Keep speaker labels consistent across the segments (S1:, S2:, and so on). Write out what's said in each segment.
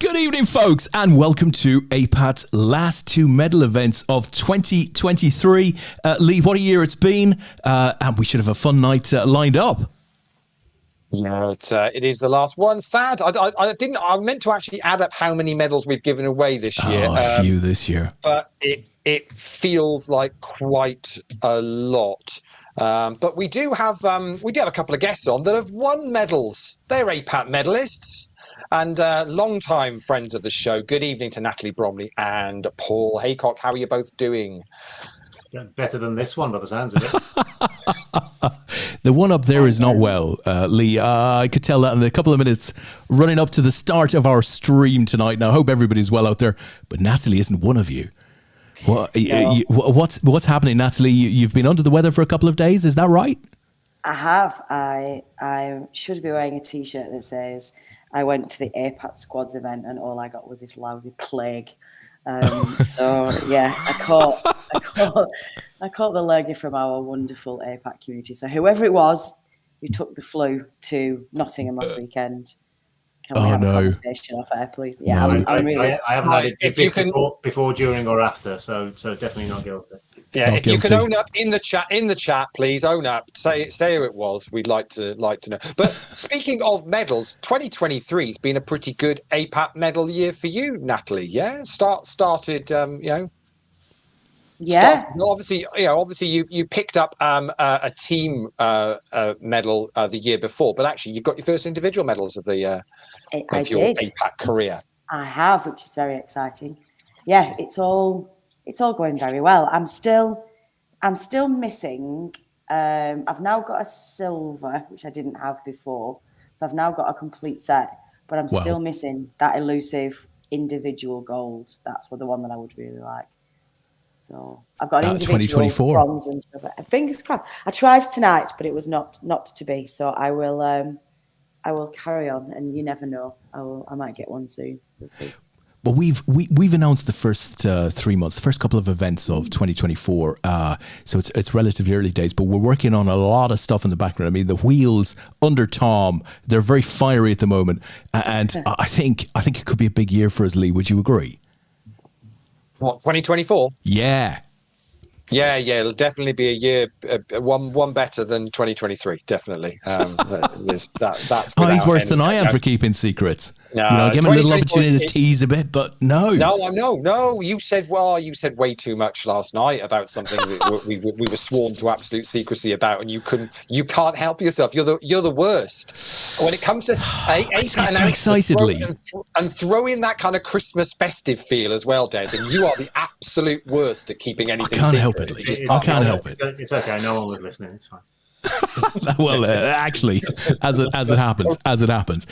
S1: Good evening, folks, and welcome to APAT's last two medal events of 2023. Leigh, what a year it's been, and we should have a fun night lined up.
S2: Yeah, it is the last one. Sad. I meant to actually add up how many medals we've given away this year.
S1: Oh, a few this year.
S2: But it feels like quite a lot. But we do have a couple of guests on that have won medals. They're APAT medalists and long-time friends of the show. Good evening to Natalie, Bromley and Paul Haycock. How are you both doing?
S3: Better than this one by the sounds of it.
S1: The one up there is not well, Leigh. I could tell that in a couple of minutes running up to the start of our stream tonight. Now, I hope everybody's well out there, but Natalie isn't one of you. What's happening, Natalie? You've been under the weather for a couple of days, is that right?
S4: I have. I should be wearing a T-shirt that says, I went to the APAT squads event and all I got was this lousy plague. So yeah, I caught the lurgy from our wonderful APAT community. So whoever it was who took the flu to Nottingham last weekend, can we have a conversation off air, please? Yeah,
S3: no,
S4: I
S3: haven't had it before, during, or after, so definitely not guilty.
S2: Yeah, if you can own up in the chat, please own up. Say who it was. We'd like to know. But speaking of medals, 2023 has been a pretty good APAT medal year for you, Natalie. Yeah, started.
S4: Yeah.
S2: Obviously, you picked up a team medal the year before, but actually you got your first individual medals of your APAT career.
S4: I have, which is very exciting. Yeah, it's all going very well. I'm still missing. I've now got a silver, which I didn't have before. So I've now got a complete set, but I'm still missing that elusive individual gold. That's the one that I would really like. So I've got an individual bronze and stuff. Fingers crossed. I tried tonight, but it was not to be. So I will carry on, and you never know. I might get one soon. We'll see.
S1: Well, we've announced the first 3 months, the first couple of events of 2024. So it's relatively early days, but we're working on a lot of stuff in the background. I mean, the wheels under Tom, they're very fiery at the moment, and I think it could be a big year for us, Leigh. Would you agree?
S2: What, 2024?
S1: Yeah.
S2: Yeah, it'll definitely be a year, one better than 2023. Definitely. That's
S1: he's worse than I am for keeping secrets.
S2: No,
S1: give him a little opportunity to tease a bit, but no.
S2: No. You said way too much last night about something that we were sworn to absolute secrecy about, and you can't help yourself. You're the worst when it comes to APAT.
S1: So excitedly
S2: and throw in that kind of Christmas festive feel as well, Des. And you are the absolute worst at keeping anything secret.
S1: I can't help it.
S3: It's okay. No one was listening. It's fine.
S1: Well, actually, as it happens.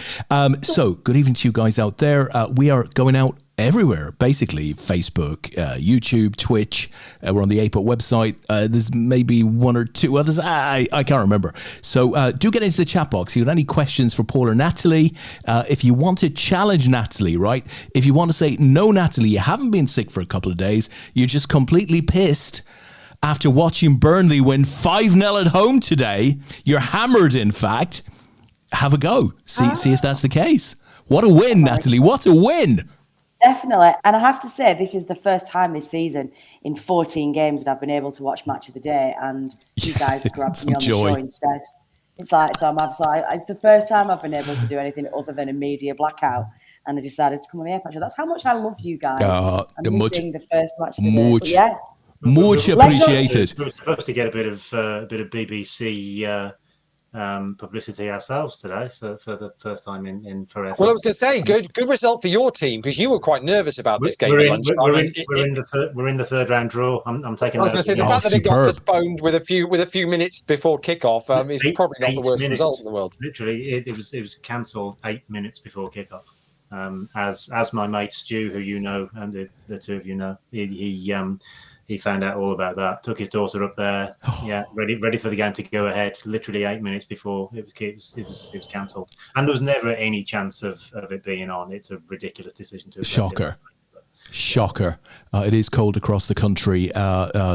S1: So, good evening to you guys out there. We are going out everywhere, basically. Facebook, YouTube, Twitch. We're on the APAT website. There's maybe one or two others. I can't remember. So do get into the chat box. If you have any questions for Paul or Natalie, if you want to challenge Natalie, right? If you want to say, no, Natalie, you haven't been sick for a couple of days. You're just completely pissed after watching Burnley win 5-0 at home today. You're hammered, in fact. Have a go. See if that's the case. What a win, Natalie. What a win.
S4: Definitely. And I have to say, this is the first time this season in 14 games that I've been able to watch Match of the Day, and you guys grabbed me on the show instead. It's like, it's the first time I've been able to do anything other than a media blackout, and I decided to come on the APAT show. That's how much I love you guys. I'm missing the first Match of the Day. But yeah.
S1: Much appreciated.
S3: We're supposed to get a bit of BBC publicity ourselves today for the first time in forever.
S2: Well, I was going to say, good result for your team, because you were quite nervous about this game.
S3: We're in the third round draw. I'm taking.
S2: I was going to say, the fact that it got postponed with a few minutes before kickoff is probably not the worst result in the world.
S3: Literally, it was cancelled 8 minutes before kickoff. As my mate Stu, who you know, and the two of you know, he found out all about that. Took his daughter up there, ready for the game to go ahead. Literally 8 minutes before it was cancelled, and there was never any chance of it being on. It's a ridiculous decision to.
S1: Shocker. It is cold across the country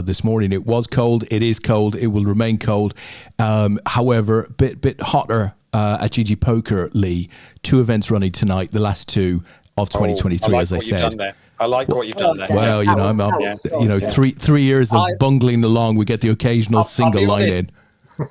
S1: this morning. It was cold. It is cold. It will remain cold. However, bit hotter at GGPoker, Leigh. 2 events running tonight. The last two of 2023, as I said.
S2: I like what you've done there.
S1: Well, you know, I'm 3 years of bungling along. We get the occasional single line in.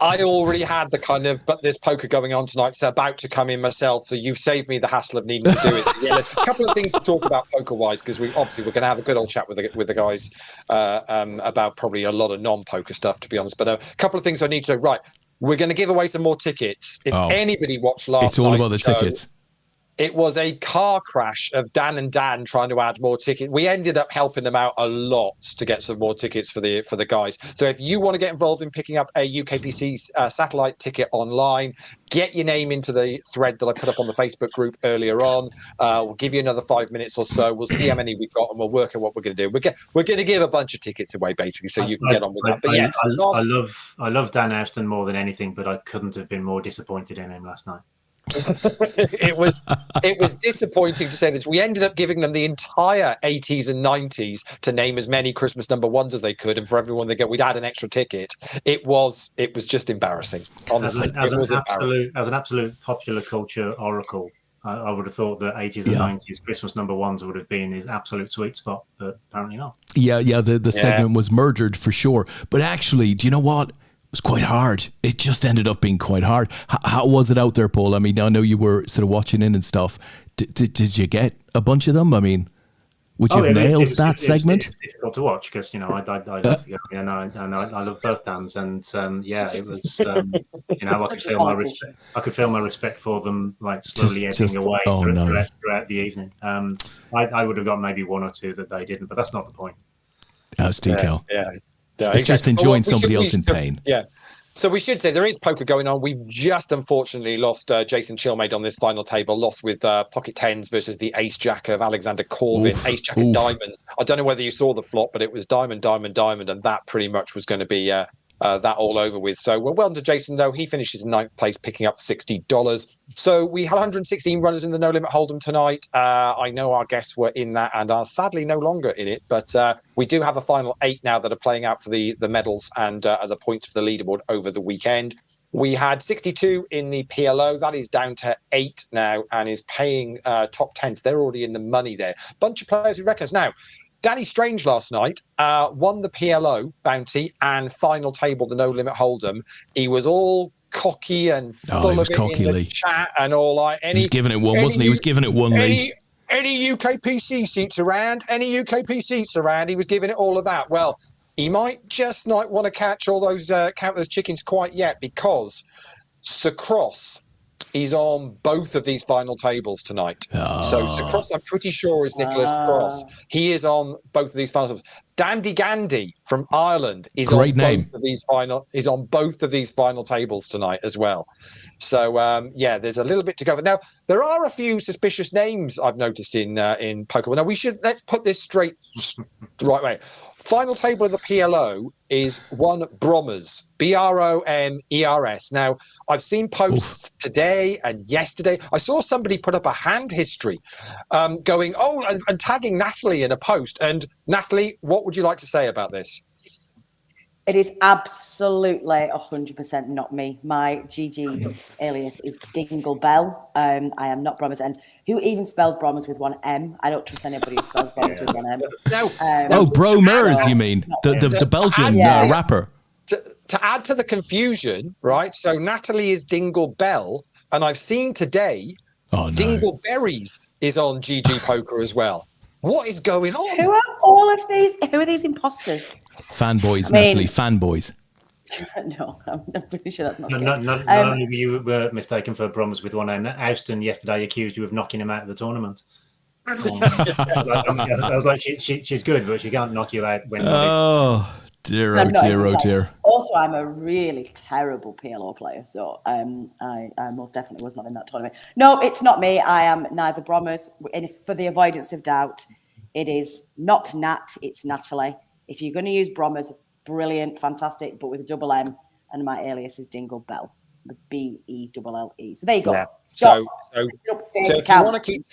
S2: I already had the kind of, but there's poker going on tonight, so about to come in myself. So you've saved me the hassle of needing to do it. Yeah, a couple of things to talk about poker-wise, because we're going to have a good old chat with the guys about probably a lot of non-poker stuff, to be honest. But a couple of things I need to. Right, we're going to give away some more tickets. If anybody watched last night,
S1: it's all about the tickets.
S2: It was a car crash of Dan and Dan trying to add more tickets. We ended up helping them out a lot to get some more tickets for the guys. So if you want to get involved in picking up a UKPC satellite ticket online, get your name into the thread that I put up on the Facebook group earlier on. We'll give you another 5 minutes or so. We'll see how many we've got, and we'll work out what we're going to do. We're going to give a bunch of tickets away, basically, so you can get on with that. But
S3: I love Dan Ashton more than anything, but I couldn't have been more disappointed in him last night.
S2: it was disappointing to say this. We ended up giving them the entire 80s and 90s to name as many Christmas number ones as they could, and for everyone they get, we'd add an extra ticket. It was just embarrassing, honestly.
S3: As an absolute popular culture oracle, I would have thought that 80s and 90s Christmas number ones would have been his absolute sweet spot, but apparently not.
S1: The segment was murdered for sure. But actually, do you know what? Was quite hard. It just ended up being quite hard. How was it out there, Paul? I mean, I know you were sort of watching in and stuff. Did you get a bunch of them? I mean, would you have nailed that segment?
S3: It's difficult to watch because I love the game and I love both Dans, and it was I could feel my respect for them like slowly ebbing away throughout the evening. I would have got maybe one or two that they didn't, but that's not the point.
S1: That's detail.
S2: Yeah.
S1: It's just enjoying somebody else in pain.
S2: Yeah. So we should say there is poker going on. We've just unfortunately lost Jason Chilmade on this final table, lost with pocket tens versus the ace jack of Alexander Corvin, ace jack of diamonds. I don't know whether you saw the flop, but it was diamond, diamond, diamond, and that pretty much was going to be that all over with. So well done to Jason, though. He finishes in 9th place, picking up $60. So we had 116 runners in the No Limit Hold'em tonight. I know our guests were in that and are sadly no longer in it, but we do have a final 8 now that are playing out for the medals and the points for the leaderboard over the weekend. We had 62 in the PLO. That is down to 8 now and is paying top 10s. They're already in the money there. Bunch of players who reckon us. Now, Danny Strange last night won the PLO bounty and final table, the No Limit Hold'em. He was all cocky and full of it in the chat and all like.
S1: He was giving it one, wasn't he? He was giving it one, Leigh.
S2: Any UKPC seats around? Any UKP seats around? He was giving it all of that. Well, he might just not want to catch all those count those chickens quite yet, because Sir Cross is on both of these final tables tonight. So Sir Cross, I'm pretty sure, is Nicholas Cross. He is on both of these final tables. Dandy Gandy from Ireland is on both of these final tables tonight as well. So there's a little bit to go. Now there are a few suspicious names I've noticed in poker. Now let's put this straight right way. Final table of the PLO is one Bromers, Bromers. Now, I've seen posts today and yesterday. I saw somebody put up a hand history going, and tagging Natalie in a post. And Natalie, what would you like to say about this?
S4: It is absolutely 100% not me. My GG alias is Dingle Bell. I am not Bromers. And who even spells Bromers with one M? I don't trust anybody who spells Bromers with one M.
S1: Bromers, you mean? The Belgian rapper.
S2: To add to the confusion, right? So Natalie is Dingle Bell. And I've seen today Dingleberries is on GGPoker as well. What is going on?
S4: Who are all of these? Who are these imposters?
S1: Fanboys, Natalie, fanboys.
S4: No, I'm pretty sure that's not good.
S3: Not only were you mistaken for Bromers with one N, Austin yesterday accused you of knocking him out of the tournament. I was like, she's good, but she can't knock you out when.
S1: Dear.
S4: Also, I'm a really terrible PLO player, so I most definitely was not in that tournament. No, it's not me. I am neither Bromers. And for the avoidance of doubt, it is not Nat, it's Natalie. If you're going to use Bromers, brilliant, fantastic, but with a double M, and my alias is Dingle Bell, the Belle. So there you go.
S2: Yeah. So if you want to keep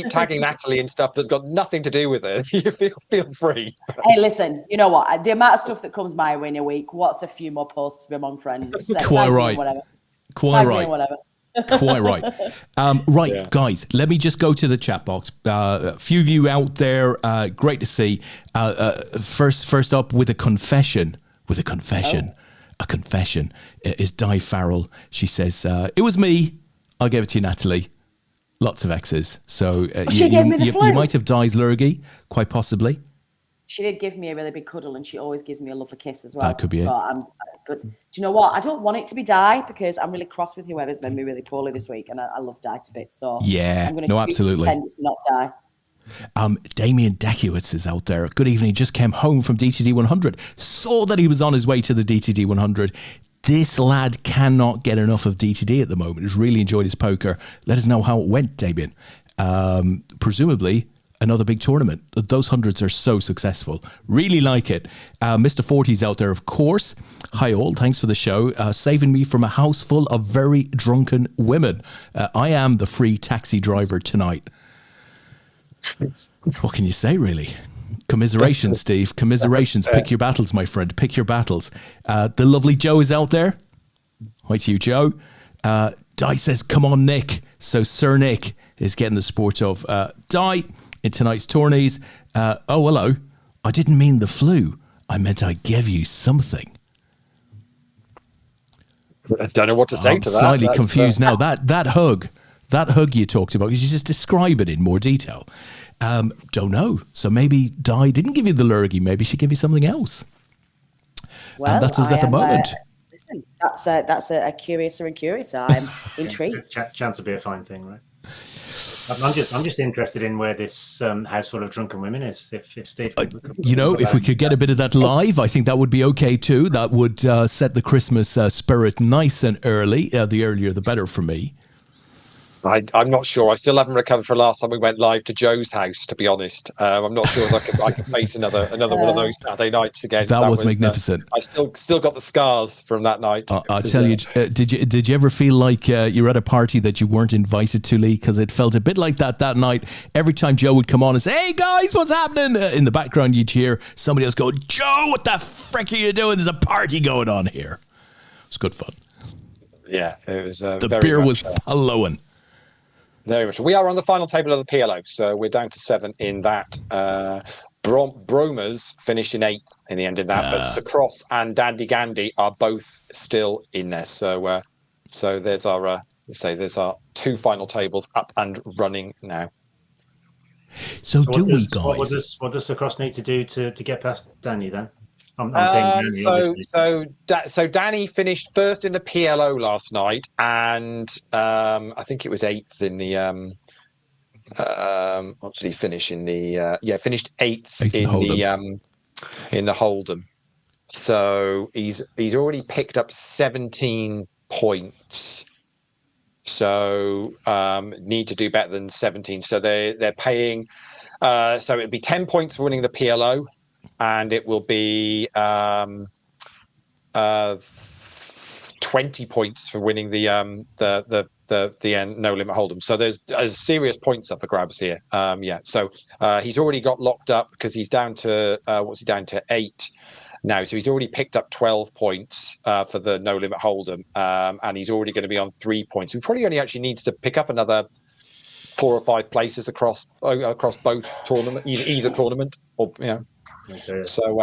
S2: tagging Natalie and stuff that's got nothing to do with it, you feel free.
S4: Hey, listen, you know what? The amount of stuff that comes my way in a week, what's a few more posts to be among friends?
S1: Quite right.
S4: Whatever.
S1: Quite right.
S4: Whatever.
S1: Quite right. Guys, let me just go to the chat box. A few of you out there, great to see. First up with a confession. A confession is Di Farrell. She says, it was me. I'll give it to you, Natalie. Lots of X's. So you might have Di's lurgy, quite possibly.
S4: She did give me a really big cuddle, and she always gives me a lovely kiss as well.
S1: That could be it.
S4: I'm good. Do you know what? I don't want it to be Di because I'm really cross with whoever's made me really poorly this week, and I love Di to bits. So
S1: yeah,
S4: I'm going to
S1: absolutely.
S4: Pretend it's not Di.
S1: Damien Dekiewicz is out there. Good evening. Just came home from DTD 100. Saw that he was on his way to the DTD 100. This lad cannot get enough of DTD at the moment. He's really enjoyed his poker. Let us know how it went, Damien. Presumably another big tournament. Those hundreds are so successful. Really like it. Mr. 40's out there, of course. Hi all. Thanks for the show. Saving me from a house full of very drunken women. I am the free taxi driver tonight. What can you say, really? Commiserations, Steve. Commiserations. Pick your battles, my friend. Pick your battles. The lovely Joe is out there. Hi to you, Joe. Di says, come on, Nick. So Sir Nick is getting the sport of Di in tonight's tourneys. Oh, hello. I didn't mean the flu. I meant I gave you something.
S2: I don't know what to say to that.
S1: Slightly confused now. That hug you talked about, could you just describe it in more detail? Don't know. So maybe Di didn't give you the lurgy. Maybe she gave you something else.
S4: Well,
S1: and that's us at the moment.
S4: Listen, that's a curiouser and curiouser. I'm intrigued.
S3: Chance would be a fine thing, right? I'm just interested in where this house full of drunken women is. If Steve,
S1: if we could get a bit of that live, I think that would be okay too. That would set the Christmas spirit nice and early. The earlier, the better for me.
S2: I'm not sure. I still haven't recovered from last time we went live to Joe's house, to be honest. I'm not sure if I could face another one of those Saturday nights again.
S1: That was magnificent.
S2: I still got the scars from that night.
S1: I'll tell you, did you ever feel like you were at a party that you weren't invited to, Leigh? Because it felt a bit like that night. Every time Joe would come on and say, hey guys, what's happening? In the background you'd hear somebody else go, Joe, what the frick are you doing? There's a party going on here. It was good fun.
S2: Yeah, it was.
S1: The beer was flowing.
S2: Very much. We are on the final table of the PLO, so we're down to 7 in that. Bromers finished in 8th in the end in that, but Sacross and Dandy Gandy are both still in there. So there's our there's our 2 final tables up and running now.
S1: So do we, guys?
S3: What does Sacross need to do to get past Danny then?
S2: So Danny finished first in the PLO last night, and I think it was 8th in the what did he finish in the finished 8th in the Hold'em. So he's already picked up 17 points. So need to do better than 17. So they're paying so it'd be 10 points for winning the PLO. And it will be 20 points for winning the no limit hold'em. So there's serious points up for grabs here. So he's already got locked up because he's down to what's he down to 8 now. So he's already picked up 12 points for the no limit hold'em, and he's already going to be on 3 points. He probably only actually needs to pick up another 4 or 5 places across both tournament, either tournament or
S3: Okay.
S2: So,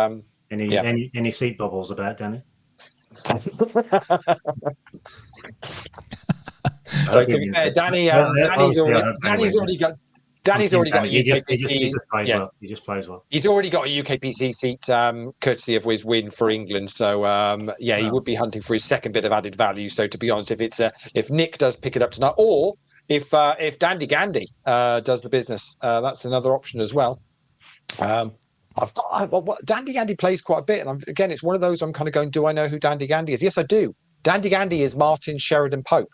S3: any seat bubbles about Danny?
S2: So to be fair, Danny's already got a UKPC.
S3: He just plays well.
S2: He's already got a UKPC seat, courtesy of his win for England. So he would be hunting for his second bit of added value. So to be honest, if Nick does pick it up tonight, or if Dandy Gandy does the business, that's another option as well. Dandy Gandy plays quite a bit, and again, it's one of those I'm kind of going, do I know who Dandy Gandy is? Yes, I do. Dandy Gandy is Martin Sheridan Pope.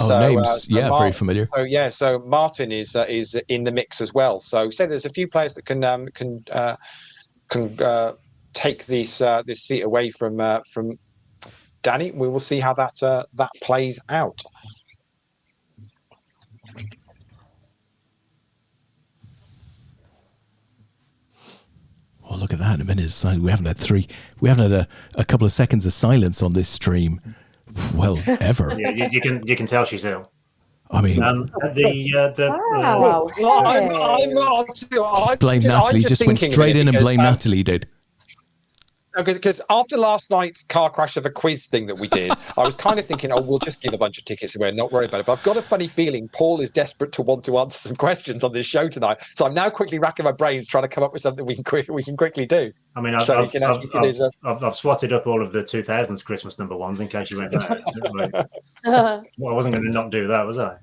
S1: Names, very familiar.
S2: So Martin is in the mix as well. So there's a few players that can take this seat away from Danny. We will see how that plays out.
S1: Oh, look at that! A minute. We haven't had a couple of seconds of silence on this stream Well, ever.
S3: Yeah, you can tell she's ill.
S1: I mean,
S4: Wow.
S2: Well,
S1: just blame Natalie. Just went straight in and blame Natalie. Did.
S2: Because after last night's car crash of a quiz thing that we did, I was kind of thinking, oh, we'll just give a bunch of tickets away and not worry about it. But I've got a funny feeling Paul is desperate to want to answer some questions on this show tonight. So I'm now quickly racking my brains trying to come up with something we can quickly do.
S3: I mean, I've swatted up all of the 2000s Christmas number ones in case you went mad. Well, I wasn't going to not do that, was I?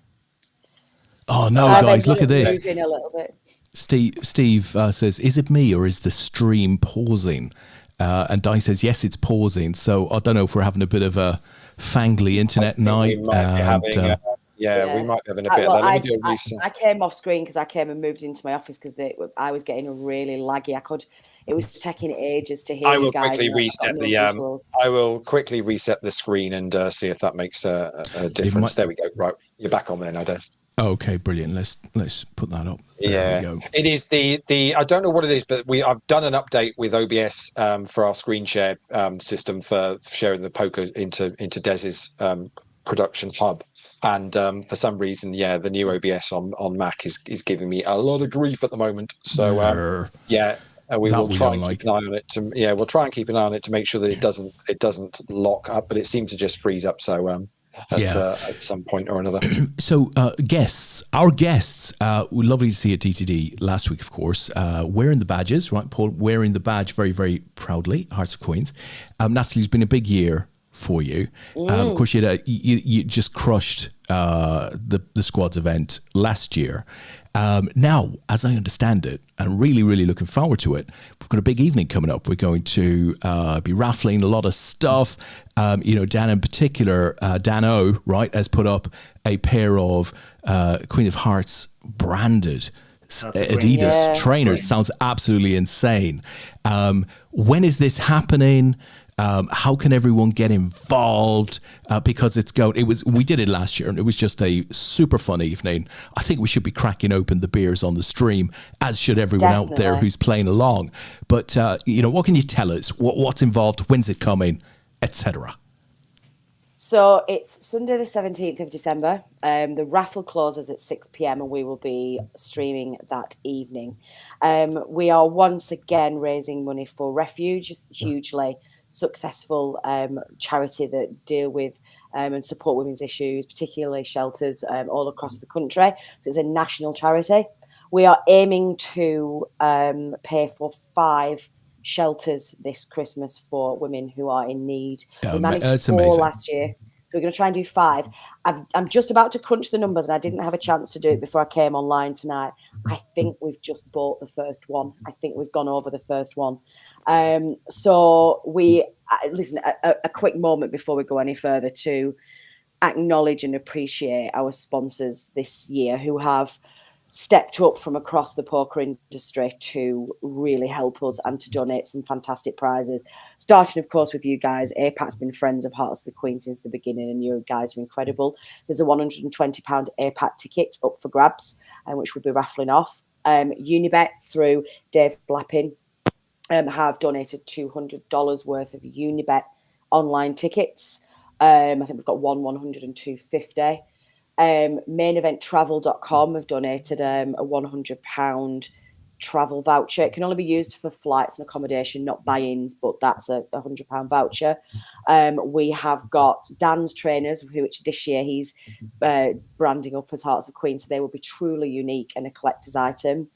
S1: Oh no, guys! Look at this.
S4: A little bit.
S1: Steve says, "Is it me or is the stream pausing?" And Di says, "Yes, it's pausing." So I don't know if we're having a bit of a fangly internet night.
S2: We might be having a bit of that. Let me do a reset.
S4: I came off screen because I came and moved into my office because I was getting a really laggy. It was taking ages to hear you guys.
S2: I will quickly reset the screen and see if that makes a difference. There we go. Right, you're back on there now, Des.
S1: Okay, brilliant. Let's put that up. There we go.
S2: It is the I don't know what it is, but I've done an update with OBS for our screen share system for sharing the poker into Des's production hub, and for some reason, the new OBS on Mac is giving me a lot of grief at the moment. So we will try and keep an eye on it. We'll try and keep an eye on it to make sure that it doesn't lock up, but it seems to just freeze up. So. At some point or another.
S1: So our guests, were lovely to see at DTD last week, of course, wearing the badges, right, Paul, wearing the badge very, very proudly, Hearts of Queens. Natalie's been a big year for you. Of course, you just crushed the squads event last year. Now, as I understand it, and really, really looking forward to it, we've got a big evening coming up. We're going to be raffling a lot of stuff. Dan in particular, Dan O, right, has put up a pair of Queen of Hearts branded Adidas trainers. Sounds absolutely insane. When is this happening? How can everyone get involved? Because we did it last year and it was just a super fun evening. I think we should be cracking open the beers on the stream, as should everyone out there who's playing along. But, what can you tell us? What's involved? When's it coming? Etc.
S4: So it's Sunday the 17th of December. The raffle closes at 6 p.m. and we will be streaming that evening. We are once again raising money for Refuge, hugely successful charity that deal with and support women's issues, particularly shelters all across the country. So it's a national charity. We are aiming to pay for 5 shelters this Christmas for women who are in need. We managed 4 last year, so we're going to try and do 5. I'm just about to crunch the numbers, and I didn't have a chance to do it before I came online tonight. I think we've just bought the first one. I think we've gone over the first one. So listen, a quick moment before we go any further to acknowledge and appreciate our sponsors this year who have stepped up from across the poker industry to really help us and to donate some fantastic prizes. Starting, of course, with you guys. APAT's been friends of Hearts of the Queen since the beginning, and you guys are incredible. There's a £120 APAT ticket up for grabs, which we'll be raffling off. Unibet, through Dave Blappin, have donated $200 worth of Unibet online tickets. I think we've got 100 and 250. Maineventtravel.com have donated a £100 travel voucher. It can only be used for flights and accommodation, not buy-ins, but that's a £100 voucher. We have got Dan's trainers, which this year he's branding up as Hearts of Queen, so they will be truly unique and a collector's item.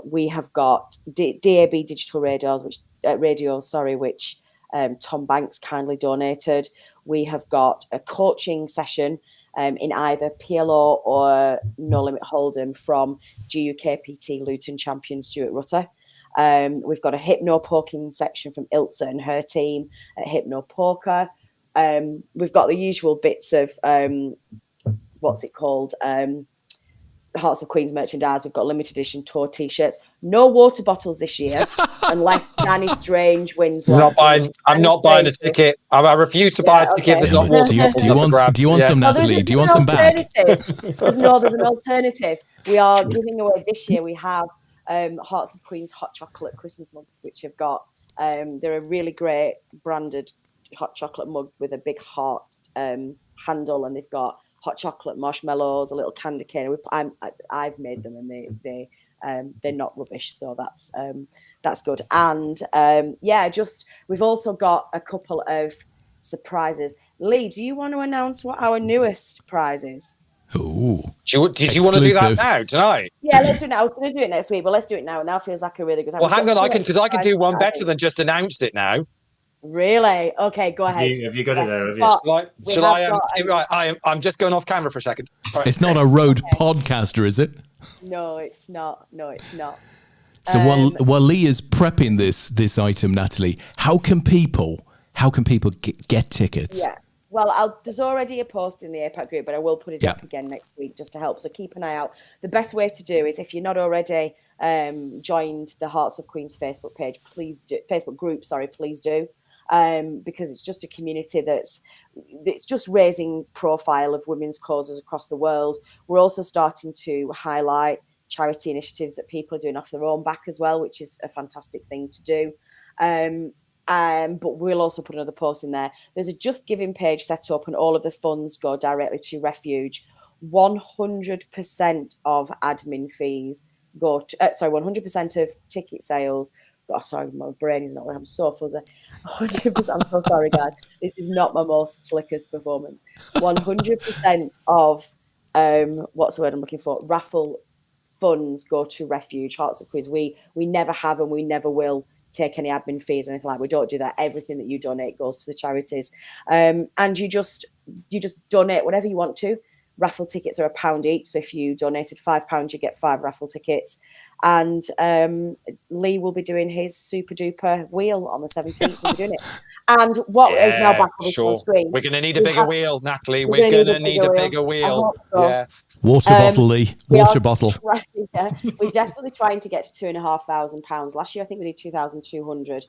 S4: We have got DAB digital radios, which Tom Banks kindly donated. We have got a coaching session in either PLO or No Limit Hold'em from GUKPT Luton champion Stuart Rutter. We've got a hypno poking section from Ilse and her team at Hypno Poker. We've got the usual bits of Hearts of Queens merchandise. We've got limited edition tour t-shirts. No water bottles this year, unless Danny Strange wins one.
S2: I'm not buying a ticket. I refuse to buy a ticket. There's not water bottles.
S1: Do you want some, Natalie? Do you want some back?
S4: There's an alternative. We are giving away this year. We have Hearts of Queens hot chocolate Christmas mugs, which have got they're a really great branded hot chocolate mug with a big heart handle, and they've got hot chocolate marshmallows, a little candy cane. I've made them, and they're not rubbish, so that's good. And we've also got a couple of surprises. Leigh, do you want to announce what our newest prize is?
S1: Ooh.
S2: Did you want to do that now, tonight?
S4: Yeah, let's do it now. I was going to do it next week, but let's do it now. Now feels like a really good time.
S2: Well, hang on, I can do one better than just announce it now.
S4: Really? Okay, go ahead.
S3: Have you got it there?
S2: I'm just going off camera for a second.
S1: Right. It's not a road podcaster, is it?
S4: No, it's not.
S1: So while Leigh is prepping this item, Natalie, how can people get tickets?
S4: Yeah. Well, there's already a post in the APAT group, but I will put it up again next week just to help. So keep an eye out. The best way to do is, if you're not already joined the Hearts of Queens Facebook page, please do. Facebook group, sorry, please do. Because it's just a community it's just raising profile of women's causes across the world. We're also starting to highlight charity initiatives that people are doing off their own back as well, which is a fantastic thing to do. But we'll also put another post in there. There's a Just Giving page set up, and all of the funds go directly to Refuge. 100% of admin fees go to, 100% of ticket sales. God, sorry, my brain is not. I'm so fuzzy. 100%. I'm so sorry, guys. This is not my most slickest performance. 100% of what's the word I'm looking for? Raffle funds go to Refuge, Hearts of Queens. We never have, and we never will take any admin fees or anything like that. We don't do that. Everything that you donate goes to the charities, and you just donate whatever you want to. Raffle tickets are £1 each, so if you donated £5, you get 5 raffle tickets. And Leigh will be doing his super duper wheel on the 17th. We'll be doing it. And what is now back on the screen?
S2: We're going to need a bigger wheel, Natalie. We're going to need a bigger wheel. So. Yeah.
S1: Water bottle, Leigh. Water bottle.
S4: We're desperately trying to get to £2,500. Last year, I think we did 2,200.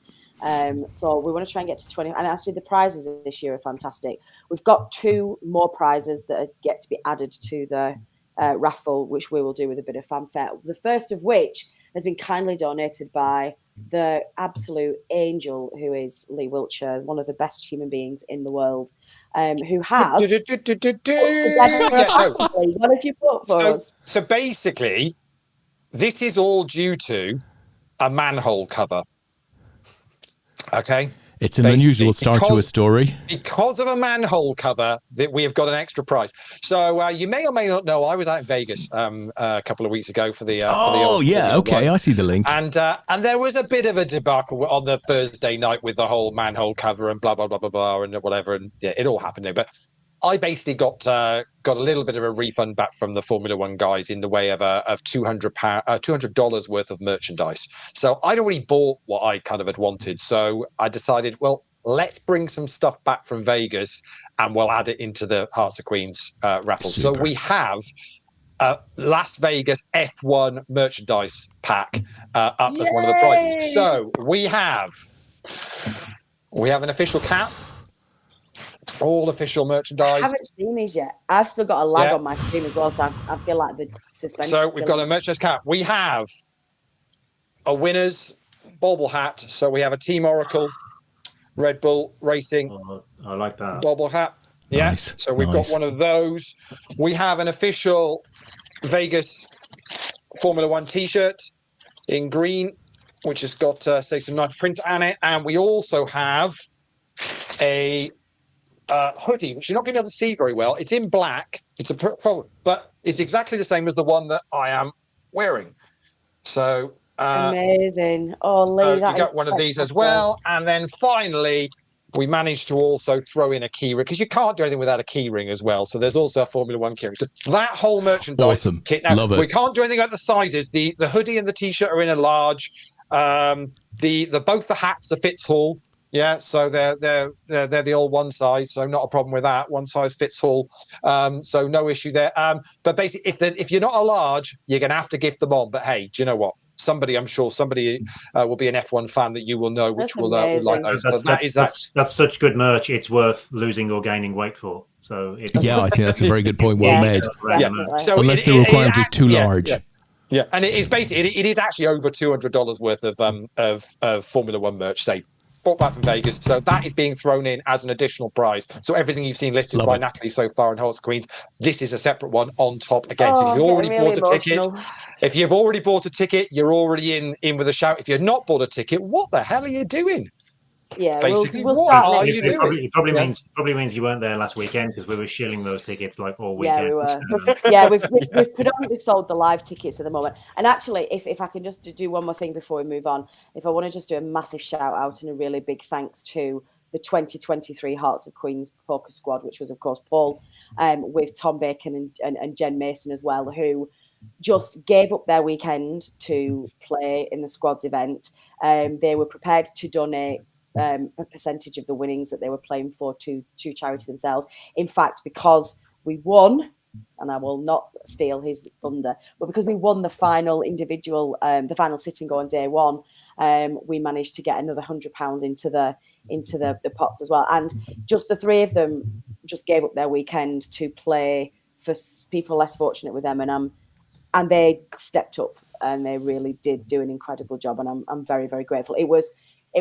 S4: So we want to try and get to 20. And actually, the prizes this year are fantastic. We've got 2 more prizes that are yet to be added to the raffle, which we will do with a bit of fanfare. The first of which has been kindly donated by the absolute angel, who is Leigh Wiltshire, one of the best human beings in the world, who has one of your put for us.
S2: So basically, this is all due to a manhole cover. Okay.
S1: It's an unusual start to a story.
S2: Because of a manhole cover, that we have got an extra prize. So you may or may not know, I was out in Vegas a couple of weeks ago for the.
S1: I see the link.
S2: And there was a bit of a debacle on the Thursday night with the whole manhole cover and blah blah blah blah blah and whatever, and yeah, it all happened there. But I basically got a little bit of a refund back from the Formula One guys in the way of $200 worth of merchandise. So I'd already bought what I kind of had wanted. So I decided, well, let's bring some stuff back from Vegas and we'll add it into the Hearts of Queens raffle.
S1: Super.
S2: So we have Las Vegas F1 merchandise pack up as one of the prizes. So we have an official cap. All official merchandise.
S4: I haven't seen these yet. I've still got a lag on my screen as well, so I feel like the suspense.
S2: So we've got a merchandise cap. We have a winner's bobble hat. So we have a Team Oracle Red Bull Racing.
S3: Oh, I like that.
S2: Bobble hat. Yeah.
S1: Nice.
S2: So we've got one of those. We have an official Vegas Formula One t-shirt in green, which has got say some nice print on it. And we also have a hoodie, which you're not going to be able to see very well. It's in black. It's but it's exactly the same as the one that I am wearing. So
S4: amazing. Oh, Leigh,
S2: so you got one of these as well. And then finally, we managed to also throw in a key ring, because you can't do anything without a key ring as well. So there's also a Formula One key ring. So that whole merchandise kit. Now,
S1: love it.
S2: We can't do anything about the sizes. The hoodie and the t-shirt are in a large. Both the hats are fits all. Yeah, so they're the old one size, so not a problem with that. One size fits all, so no issue there. But basically, if you're not a large, you're gonna have to gift them on. But hey, do you know what? I'm sure somebody will be an F1 fan that you will know, which will like those.
S3: That's such good merch. It's worth losing or gaining weight for. So it's
S1: I think that's a very good point. Well made.
S2: Yeah. So
S1: unless the requirement is too large.
S2: Yeah, and it is basically it is actually over $200 worth of Formula One merch. Say brought back from Vegas. So that is being thrown in as an additional prize. So everything you've seen listed
S1: Love
S2: by
S1: it.
S2: Natalie so far in Hearts of Queens, this is a separate one on top again. So if
S4: Oh,
S2: you've
S4: I'm
S2: already
S4: getting really
S2: bought a ticket,
S4: emotional.
S2: if you've already bought a ticket, you're already in with a shout. If you've not bought a ticket, what the hell are you doing?
S4: Yeah,
S2: Basically,
S4: we'll
S2: what
S4: start
S2: are
S4: next
S2: you
S4: week.
S2: doing?
S3: It probably
S2: Yeah.
S3: means you weren't there last weekend because we were shilling those tickets like all
S4: Yeah,
S3: weekend.
S4: we were. Yeah, we've predominantly sold the live tickets at the moment. And actually, if I can just do one more thing before we move on, if I want to just do a massive shout out and a really big thanks to the 2023 Hearts of Queens poker squad, which was of course Paul, with Tom Bacon and Jen Mason as well, who just gave up their weekend to play in the squads event. They were prepared to donate a percentage of the winnings that they were playing for to charity themselves. In fact, because we won, and I will not steal his thunder, but because we won the final individual, the final sit and go on day one, we managed to get another £100 into the pots as well. And just the three of them just gave up their weekend to play for people less fortunate with them, and they stepped up and they really did do an incredible job, and I'm very, very grateful. It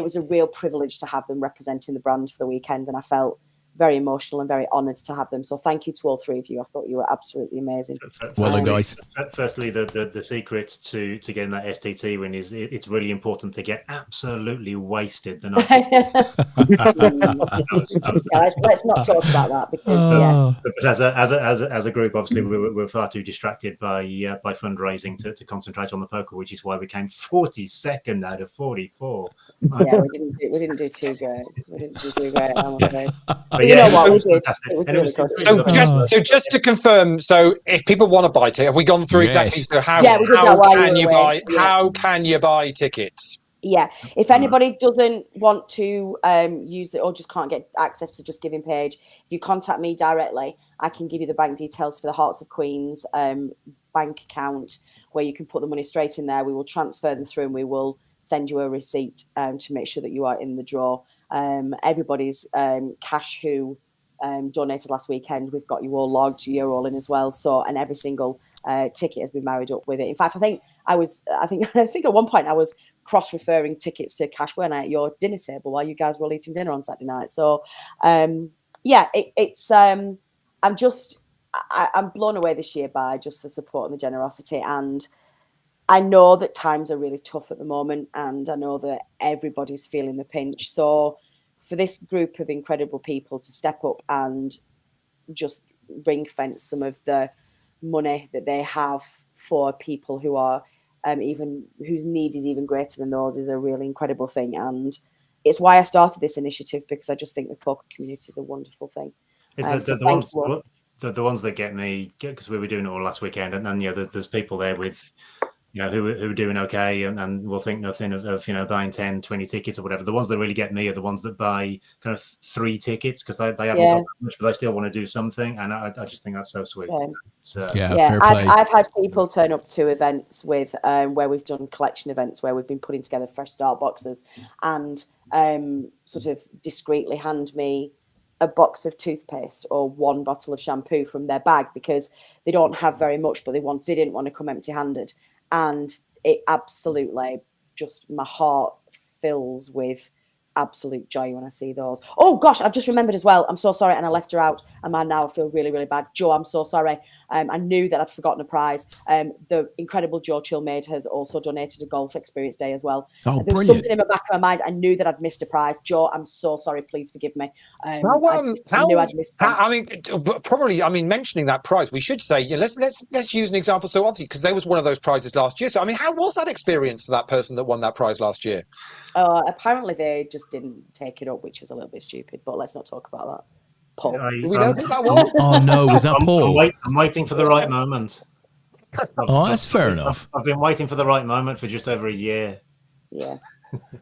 S4: was a real privilege to have them representing the brand for the weekend, and I felt very emotional and very honoured to have them. So thank you to all three of you. I thought you were absolutely amazing.
S1: Well done, guys.
S3: Firstly, the secret to getting that STT win is it's really important to get absolutely wasted the night before.
S4: Guys, let's not talk about that because
S3: But as a group, obviously we're far too distracted by fundraising to concentrate on the poker, which is why we came 42nd out of 44.
S4: Yeah, we didn't do too great. We didn't do too great, I'm afraid.
S3: But
S4: you know what?
S3: it was
S4: We did.
S3: fantastic.
S4: It was
S3: And
S4: really good.
S2: So just to confirm, so if people want to buy tickets, have we gone through exactly so how
S4: Yeah, we did that while
S2: can
S4: you
S2: you
S4: were
S2: buy
S4: away. Yeah.
S2: how can you buy tickets?
S4: Yeah, if anybody doesn't want to use it or just can't get access to Just Giving page, if you contact me directly, I can give you the bank details for the Hearts of Queens bank account where you can put the money straight in there. We will transfer them through and we will send you a receipt to make sure that you are in the draw. Everybody's cash who donated last weekend, we've got you all logged, you're all in as well. So, and every single ticket has been married up with it. In fact, I think at one point I was cross-referring tickets to cash when at your dinner table while you guys were all eating dinner on Saturday night. So, I'm blown away this year by just the support and the generosity. And I know that times are really tough at the moment, and I know that everybody's feeling the pinch. So for this group of incredible people to step up and just ring fence some of the money that they have for people who are whose need is even greater than those is a really incredible thing. And it's why I started this initiative, because I just think the poker community is a wonderful thing.
S3: The ones that get me, because we were doing it all last weekend, and then there's people there with who are doing okay and will think nothing of buying 10, 20 tickets or whatever. The ones that really get me are the ones that buy kind of 3 tickets because they haven't got that much, but they still want to do something. And I just think that's so sweet.
S1: Fair play.
S4: I've had people turn up to events with where we've done collection events where we've been putting together fresh start boxes and sort of discreetly hand me a box of toothpaste or 1 bottle of shampoo from their bag because they don't have very much, but they didn't want to come empty-handed. And it absolutely just, my heart fills with absolute joy when I see those. Oh gosh, I've just remembered as well. I'm so sorry, and I left her out. And now I feel really, really bad. Joe, I'm so sorry. I knew that I'd forgotten a prize. The incredible Joe Chilmaid has also donated a golf experience day as well.
S1: Oh,
S4: there was something in my back of my mind. I knew that I'd missed a prize. Joe, I'm so sorry. Please forgive me. I knew I'd missed one.
S2: Mentioning that prize, we should say, let's use an example. So obviously, because there was one of those prizes last year. So how was that experience for that person that won that prize last year?
S4: Apparently they just didn't take it up, which was a little bit stupid, but let's not talk about that. Paul.
S2: Do we know who that was?
S1: Oh no, was that Paul?
S3: I'm waiting for the right moment.
S1: That's fair enough.
S3: I've been waiting for the right moment for just over a year.
S4: Yeah.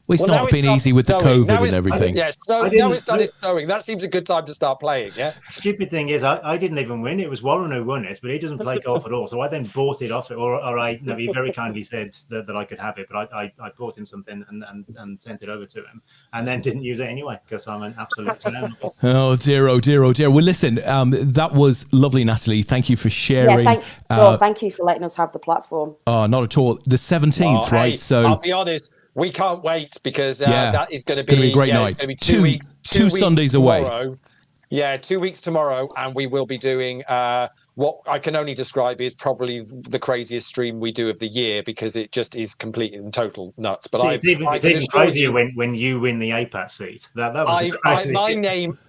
S1: Well, it's not been easy with the COVID and everything.
S2: Now it's done its snowing. That seems a good time to start playing, yeah?
S3: Stupid thing is, I didn't even win. It was Warren who won it, but he doesn't play golf at all. So I then bought it off it, he very kindly said that I could have it, but I bought him something and sent it over to him, and then didn't use it anyway because I'm an absolute clown.
S1: Oh dear, oh dear, oh dear. Well, listen, that was lovely, Natalie. Thank you for sharing.
S4: Thank you for letting us have the platform.
S1: Oh, not at all. The 17th, right?
S2: Hey,
S1: so
S2: I'll be honest. we can't wait because
S1: Yeah.
S2: that is going to
S1: Gonna be a great
S2: it's
S1: night.
S2: gonna be
S1: Two
S2: weeks
S1: Sundays away.
S2: tomorrow. Yeah, 2 weeks tomorrow, and we will be doing what I can only describe is probably the craziest stream we do of the year because it just is complete and total nuts. But
S3: it's even crazier when you win the APAT seat. That was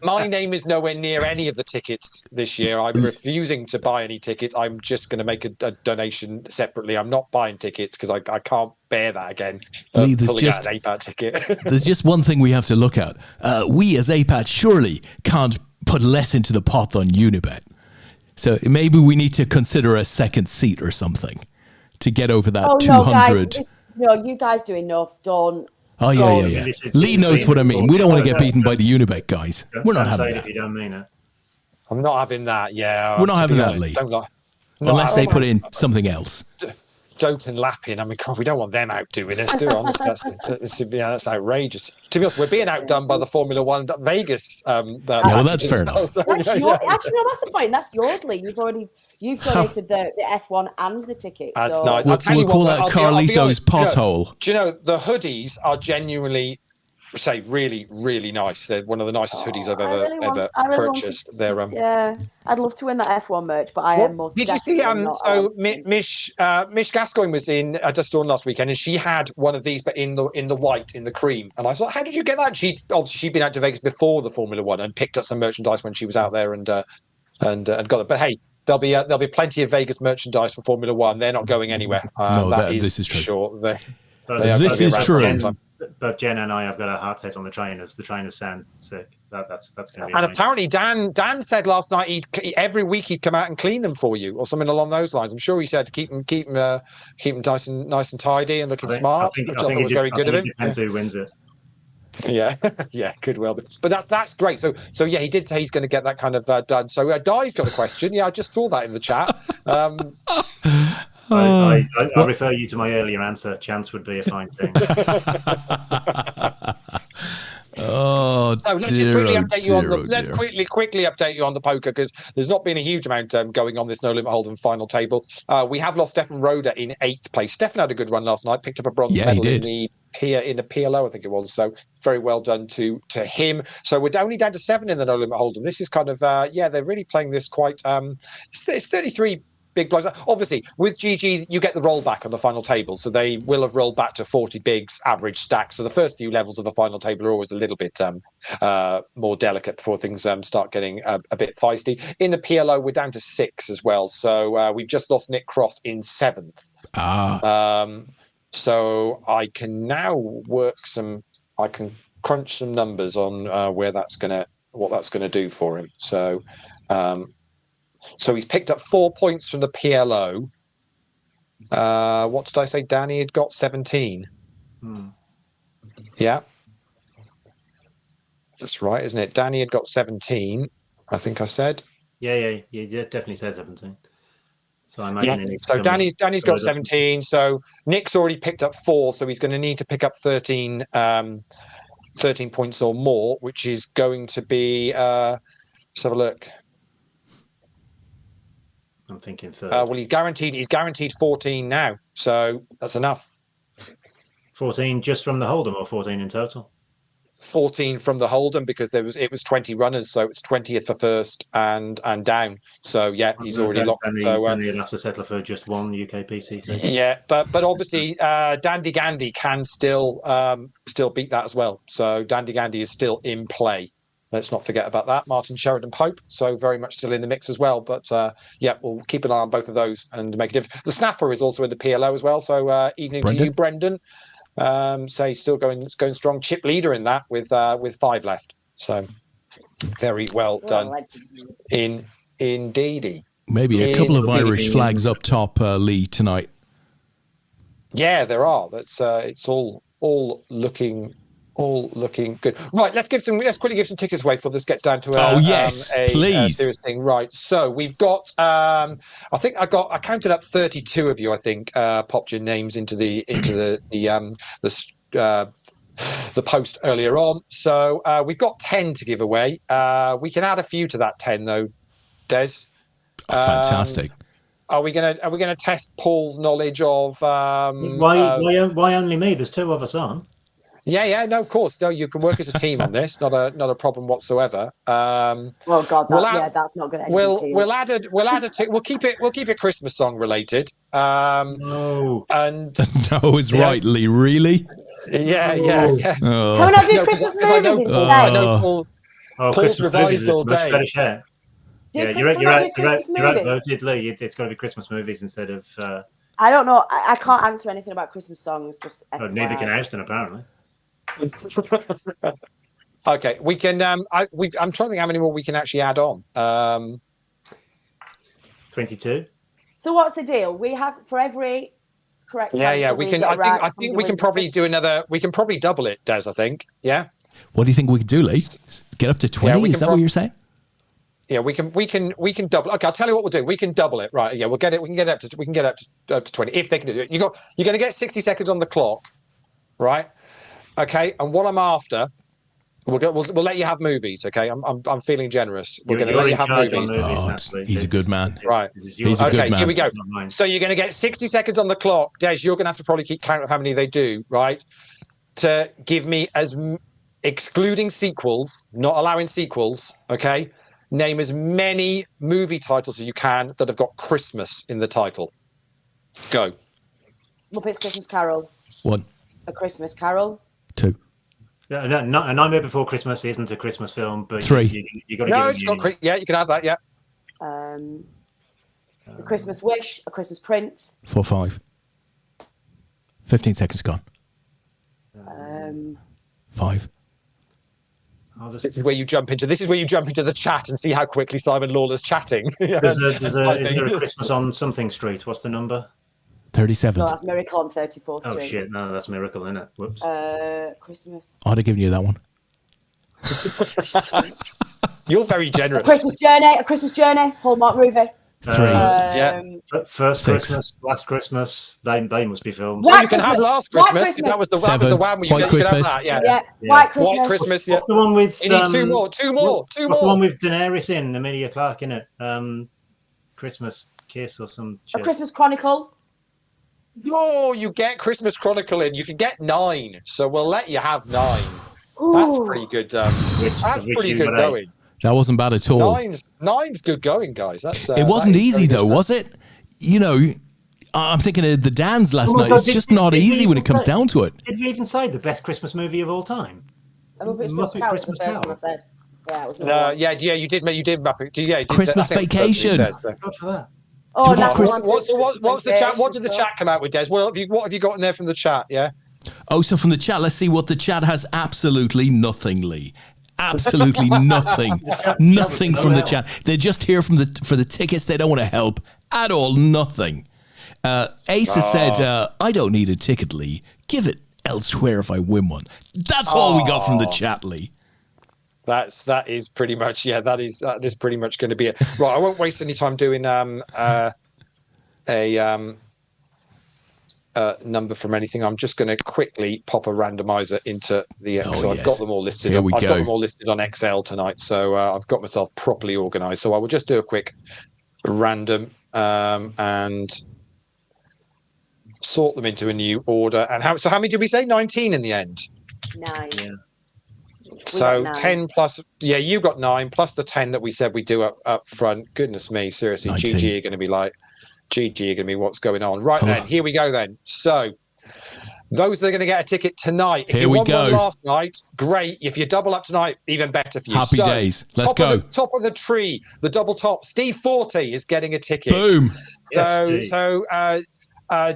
S2: my name is nowhere near any of the tickets this year. I'm refusing to buy any tickets. I'm just going to make a donation separately. I'm not buying tickets because I can't bear that again.
S1: Leigh, there's
S2: just an APAT ticket.
S1: There's just one thing we have to look at. We as APAT surely can't put less into the pot than Unibet. So maybe we need to consider a second seat or something to get over that 200.
S4: No, you guys do enough. Don't.
S1: Oh, yeah. Leigh knows what I mean. We don't want to get beaten by the Unibet guys. We're not having that.
S3: If you don't mean it.
S2: I'm not having that, yeah.
S1: We're not having that, Leigh. Unless they put in something else.
S2: Joke and lapping. I mean, we don't want them outdoing us, do we? Honestly, that's outrageous. To be honest, we're being outdone by the Formula One Vegas.
S1: Well, that's fair enough.
S4: Actually, no, that's the point. That's yours, Leigh. You've donated the F1 and the tickets.
S2: That's
S4: so.
S2: nice.
S1: We'll call that Carlito's pothole.
S2: Do you know the hoodies are genuinely, really, really nice. They're one of the nicest hoodies I've ever purchased.
S4: Yeah, I'd love to win that F1 merch, but I am most.
S2: Did you see? Mish Gascoigne was in Dustdawn last weekend, and she had one of these, but in the white, in the cream. And I thought, how did you get that? She'd been out to Vegas before the Formula One and picked up some merchandise when she was out there and got it. But hey, there'll be plenty of Vegas merchandise for Formula One. They're not going anywhere.
S1: This is true.
S2: Sure.
S1: This is true.
S3: Both Jen and I have got our hearts set on the trainers. The trainers sound sick. That's going to be.
S2: And apparently, Dan said last night every week he'd come out and clean them for you, or something along those lines. I'm sure he said to keep them nice and tidy and looking smart.
S3: I think was very good of him. Depends who wins it.
S2: Yeah, yeah, could well be. But that's great. So yeah, he did say he's going to get that kind of done. So Di's got a question. Yeah, I just saw that in the chat.
S3: I refer you to my earlier answer. Chance would be a fine thing.
S1: So
S2: let's just quickly update you on the quickly update you on the poker because there's not been a huge amount going on this No Limit Hold'em final table. We have lost Stefan Roeder in 8th place. Stefan had a good run last night, picked up a bronze medal in the PLO, I think it was. So very well done to him. So we're only down to 7 in the No Limit Hold'em. This is kind of they're really playing this quite. It's 33. Big blinds. Obviously, with GG, you get the rollback on the final table. So they will have rolled back to 40 bigs average stack. So the first few levels of the final table are always a little bit more delicate before things start getting a bit feisty. In the PLO, we're down to 6 as well. So we've just lost Nick Cross in 7th. So I can now I can crunch some numbers on what that's going to do for him. So he's picked up 4 points from the PLO. What did I say? Danny had got 17. Yeah. That's right, isn't it? Danny had got 17, I think I said.
S3: Yeah, you definitely said 17. So I imagine
S2: so Danny's got 17. So Nick's already picked up 4, so he's going to need to pick up 13 points or more, which is going to be let's have a look.
S3: I'm thinking 3rd.
S2: Well, he's guaranteed 14 now, so that's enough.
S3: 14 just from the Hold'em, or 14 in total?
S2: 14 from the Hold'em because it was 20 runners, so it's 20th for first and down. So yeah, he's already locked. So
S3: he'll have to settle for just one UK PCC.
S2: Yeah, but obviously Dandy Gandy can still beat that as well. So Dandy Gandy is still in play. Let's not forget about that. Martin Sheridan Pope, so very much still in the mix as well. But we'll keep an eye on both of those and make a difference. The Snapper is also in the PLO as well. So evening to you, Brendan. Still going strong. Chip leader in that with 5 left. So very well done. Indeedy.
S1: Maybe a couple of Irish flags up top, Leigh, tonight.
S2: Yeah, there are. That's it's all looking good. Right, let's quickly give some tickets away before this gets down to a serious thing. Right, so we've got I counted up 32 of you. I think popped your names into the post earlier on. So we've got 10 to give away. We can add a few to that 10 though, Des.
S1: Fantastic.
S2: Are we gonna test Paul's knowledge of?
S3: Why only me? There's two of us on.
S2: Yeah, no, of course. No, you can work as a team on this. Not a problem whatsoever.
S4: Oh God, that's not going to.
S2: We'll keep it Christmas song related.
S3: No,
S2: and
S1: no, it's right, Leigh. Really?
S2: Yeah.
S1: Oh.
S4: Can we not do Christmas movies instead?
S2: I know Paul's revised all day.
S3: You're outvoted, Leigh. It's got to be Christmas movies instead of.
S4: I don't know. I can't answer anything about Christmas songs. Just
S3: neither can Austin, apparently.
S2: Okay, we can. I'm trying to think how many more we can actually add on.
S3: 22.
S4: So what's the deal? We have for every correct.
S2: Yeah. We can. I think we can probably do another. We can probably double it, Des. I think. Yeah.
S1: What do you think we could do, Leigh? Get up to 20? Is that what you're saying?
S2: Yeah, we can double. Okay, I'll tell you what we'll do. We can double it, right? Yeah, we'll get it. We can get up to 20 if they can do it. You're going to get 60 seconds on the clock, right? Okay, and what I'm after, we'll let you have movies. Okay, I'm feeling generous. We're going to let you have movies.
S1: He's a good man.
S2: Right. Okay, here we go. So you're going to get 60 seconds on the clock, Des. You're going to have to probably keep count of how many they do, right? To give me excluding sequels, not allowing sequels. Okay. Name as many movie titles as you can that have got Christmas in the title. Go.
S4: Muppets Christmas Carol.
S1: 1.
S4: A Christmas Carol.
S1: 2.
S3: No, A Nightmare Before Christmas isn't a Christmas film, but
S1: 3.
S3: You got to
S2: no, it's got. Yeah, you can have that. Yeah.
S4: A Christmas Wish. A Christmas Prince.
S1: 4, 5. 15 seconds gone. 5.
S2: This is where you jump into the chat and see how quickly Simon Lawler's chatting.
S3: Is there a Christmas on something street? What's the number?
S1: 37.
S4: No, that's Miracle on 34th Street.
S3: Oh shit! No, that's Miracle, isn't it? Whoops.
S4: Christmas.
S1: I'd have given you that one.
S2: You're very generous.
S4: A Christmas Journey. Hallmark movie.
S1: 3.
S3: First
S1: 6.
S3: Christmas, last Christmas. They must be films.
S2: Well, you can have Last Christmas. That was the one where you could have that. Yeah.
S4: White Christmas.
S2: White Christmas. Yeah.
S3: What's the one with?
S2: You need two more.
S3: What's the one with Daenerys in Emilia Clarke in it? Christmas Kiss or some shit.
S4: A Christmas Chronicle.
S2: Oh, you get Christmas Chronicle in. You can get 9, so we'll let you have 9.
S4: Ooh.
S2: That's pretty good. That's pretty good going.
S1: That wasn't bad at all.
S2: Nine's good going, guys. That's
S1: it wasn't easy though, was it? You know, I'm thinking of the Dans last night. It's just not easy when it comes down to it.
S3: Did we even say the best Christmas movie of all time?
S4: Muppet Christmas Carol. Yeah, it was.
S2: You did Muppet. Yeah, you did,
S1: Christmas Vacation.
S3: God for that.
S4: Oh,
S2: what's the chat? What did the chat come out with, Des? What have you got in there from the chat? Yeah.
S1: Oh, so from the chat, let's see what the chat has. Absolutely nothing, Leigh. Absolutely nothing. Nothing from the chat. They're just here for the tickets. They don't want to help at all. Nothing. Ace has said, I don't need a ticket, Leigh. Give it elsewhere if I win one. That's all we got from the chat, Leigh.
S2: That is pretty much that is pretty much going to be it. Right, I won't waste any time doing a number from anything. I'm just going to quickly pop a randomizer into the Excel. I've got them all listed. I've got them all listed on Excel tonight, so I've got myself properly organised. So I will just do a quick random and sort them into a new order. And how many did we say? 19 in the end.
S4: 9. Yeah.
S2: So 10 plus, you got 9 plus the 10 that we said we do up front. Goodness me, seriously,
S1: 19.
S2: GG are going to be like, GG are going to be what's going on. Right then, here we go then. So those that are going to get a ticket tonight. If you won one last night, great. If you double up tonight, even better for you.
S1: Happy days. Let's go.
S2: Top of the tree, the double top. Steve Forte is getting a ticket.
S1: Boom.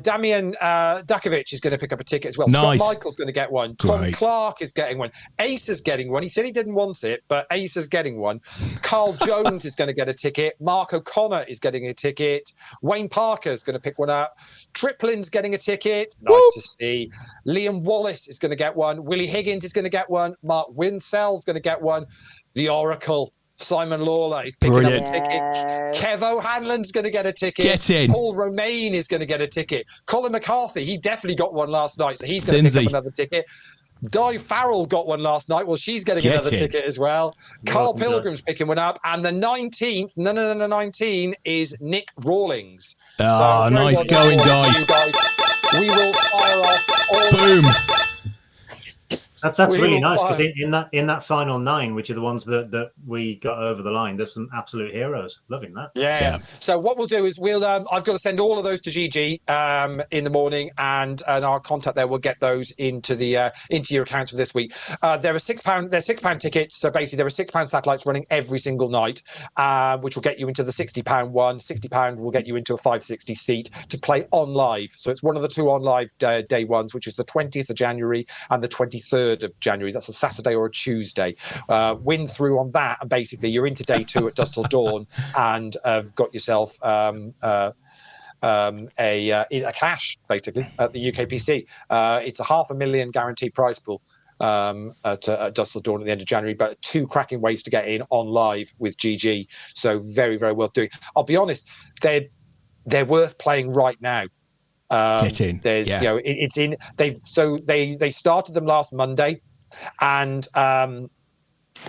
S2: Damian Dakovic is going to pick up a ticket as well.
S1: Nice.
S2: Scott Michael's going to get one. Tom Clark is getting one. Ace is getting one. He said he didn't want it, but Ace is getting one. Carl Jones is going to get a ticket. Mark O'Connor is getting a ticket. Wayne Parker is going to pick one up. Triplin's getting a ticket. Nice to see. Liam Wallace is going to get one. Willie Higgins is going to get one. Mark Winsell is going to get one. The Oracle, Simon Lawler is picking up a ticket. Kev O'Hanlon's going to get a ticket.
S1: Get in.
S2: Paul Romaine is going to get a ticket. Colin McCarthy, he definitely got one last night, so he's going to pick up another ticket. Di Farrell got one last night. Well, she's getting another ticket as well. Carl Pilgrim's picking one up. And the 19th, no, 19 is Nick Rawlings.
S1: Oh, nice going, guys.
S2: We will fire off all.
S1: Boom.
S3: That's really nice, because in that final 9, which are the ones that we got over the line, there's some absolute heroes. Loving that.
S2: Yeah. So what we'll do is I've got to send all of those to GG in the morning, and our contact there will get those into your accounts for this week. There are £6. They're £6 tickets. So basically, there are £6 satellites running every single night, which will get you into the £60 one. £60 will get you into a 560 seat to play on live. So it's one of the 2 on live day ones, which is the 20th of January and the 23rd of January. That's a Saturday or a Tuesday. Win through on that, and basically you're into day 2 at dusk till dawn, and have got yourself a cash basically at the UKPC. It's a £500,000 guaranteed prize pool at dusk till dawn at the end of January, but 2 cracking ways to get in on live with GG. So very, very worth doing. I'll be honest, they're worth playing right now.
S1: Get in.
S2: There's it's in. They started them last Monday, and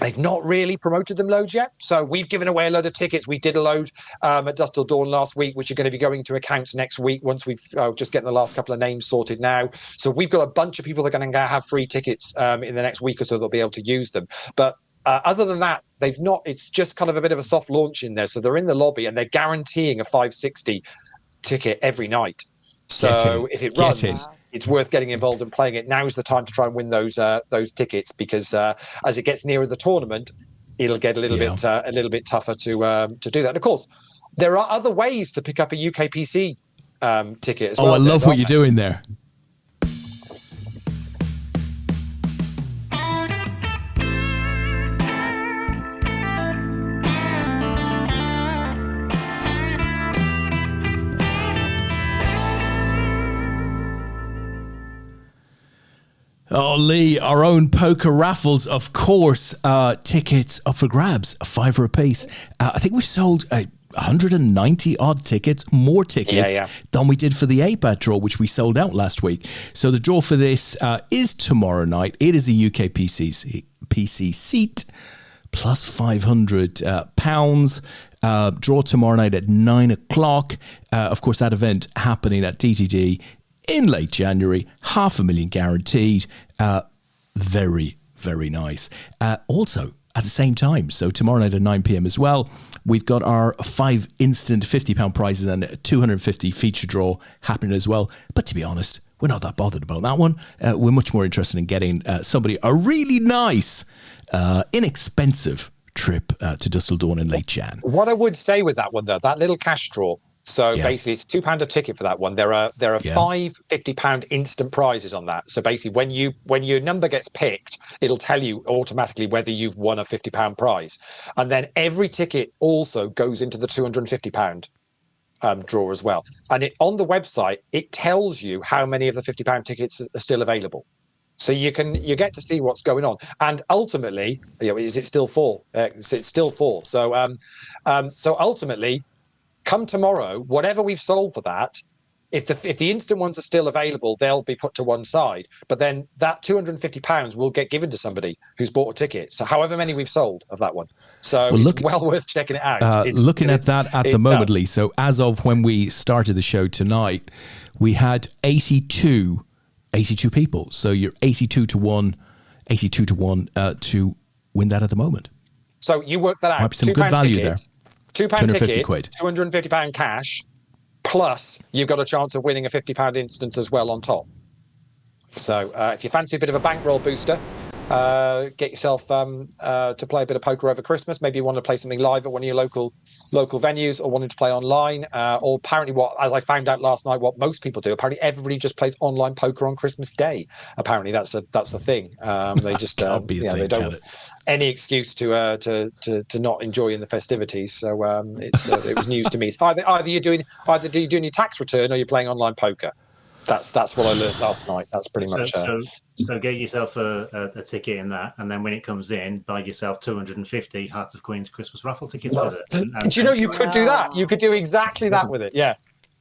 S2: they've not really promoted them loads yet. So we've given away a load of tickets. We did a load at Dusk Till Dawn last week, which are going to be going to accounts next week once we've just getting the last couple of names sorted now. So we've got a bunch of people that are going to have free tickets in the next week or so. They'll be able to use them, but. Other than that, they've not. It's just kind of a bit of a soft launch in there. So they're in the lobby, and they're guaranteeing a 560 ticket every night. So if it runs, it's worth getting involved and playing it. Now's the time to try and win those tickets, because as it gets nearer the tournament, it'll get a little bit tougher to do that. And of course, there are other ways to pick up a UKPC ticket as well.
S1: I love what you're doing there. Oh, Leigh, our own poker raffles, of course. Tickets up for grabs, a £5 a piece. I think we've sold 190 odd tickets, more tickets than we did for the APAT draw, which we sold out last week. So the draw for this is tomorrow night. It is a UK PC seat plus £500. Draw tomorrow night at 9 o'clock. Of course, that event happening at DTD in late January, £500,000 guaranteed. Very, very nice. Also, at the same time, so tomorrow night at 9 p.m. as well, we've got our 5 instant £50 prizes and a 250 feature draw happening as well. But to be honest, we're not that bothered about that one. We're much more interested in getting somebody a really nice, inexpensive trip to Dusk Till Dawn in late Jan.
S2: What I would say with that one, though, that little cash draw, so basically it's £2 a ticket for that one. There are 5 £50 instant prizes on that. So basically when your number gets picked, it'll tell you automatically whether you've won a £50 prize. And then every ticket also goes into the £250 draw as well. And on the website, it tells you how many of the £50 tickets are still available. So you get to see what's going on, and ultimately, is it still full? It's still full. So ultimately, come tomorrow, whatever we've sold for that, if the instant ones are still available, they'll be put to one side. But then that £250 will get given to somebody who's bought a ticket. So however many we've sold of that one. So it's well worth checking it out.
S1: Looking at that at the moment, Leigh. So as of when we started the show tonight, we had 82 people. So you're 82 to 1 to win that at the moment.
S2: So you work that out.
S1: Might be some good value there.
S2: £2 ticket, £250 cash, plus you've got a chance of winning a £50 instant as well on top. So if you fancy a bit of a bankroll booster, get yourself to play a bit of poker over Christmas. Maybe you want to play something live at one of your local venues, or wanting to play online. Or apparently, as I found out last night, what most people do. Apparently, everybody just plays online poker on Christmas Day. Apparently, that's a thing. They just they don't any excuse to not enjoying the festivities. So it was news to me. Either you're doing your tax return, or you're playing online poker. That's what I learned last night. That's pretty much.
S3: So get yourself a ticket in that, and then when it comes in, buy yourself 250 Hearts of Queens Christmas raffle tickets with it.
S2: Do you know you could do that? You could do exactly that with it. Yeah.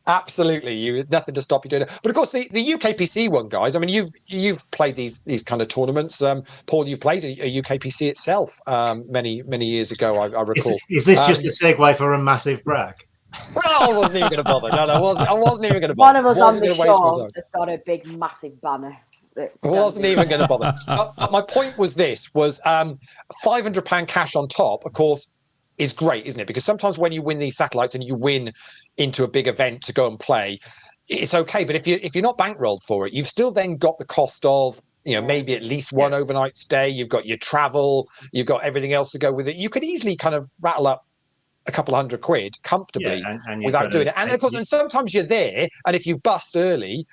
S2: Absolutely, nothing to stop you doing it. But of course, the UKPC one, guys. I mean, you've played these kind of tournaments. Paul, you played a UKPC itself many years ago. I recall.
S3: Is this just a segue for a massive brag?
S2: Well, I wasn't even going to bother. No, I wasn't even going to
S4: One
S2: bother.
S4: of us on the show has got a big, massive banner.
S2: I wasn't even going to bother. But my point was this: £500 cash on top, of course, is great, isn't it? Because sometimes when you win these satellites and you win into a big event to go and play, it's okay. But if you're not bankrolled for it, you've still then got the cost of, maybe at least one overnight stay. You've got your travel, you've got everything else to go with it. You could easily kind of rattle up a couple £100 comfortably without doing it. And of course, and sometimes you're there, and if you bust early,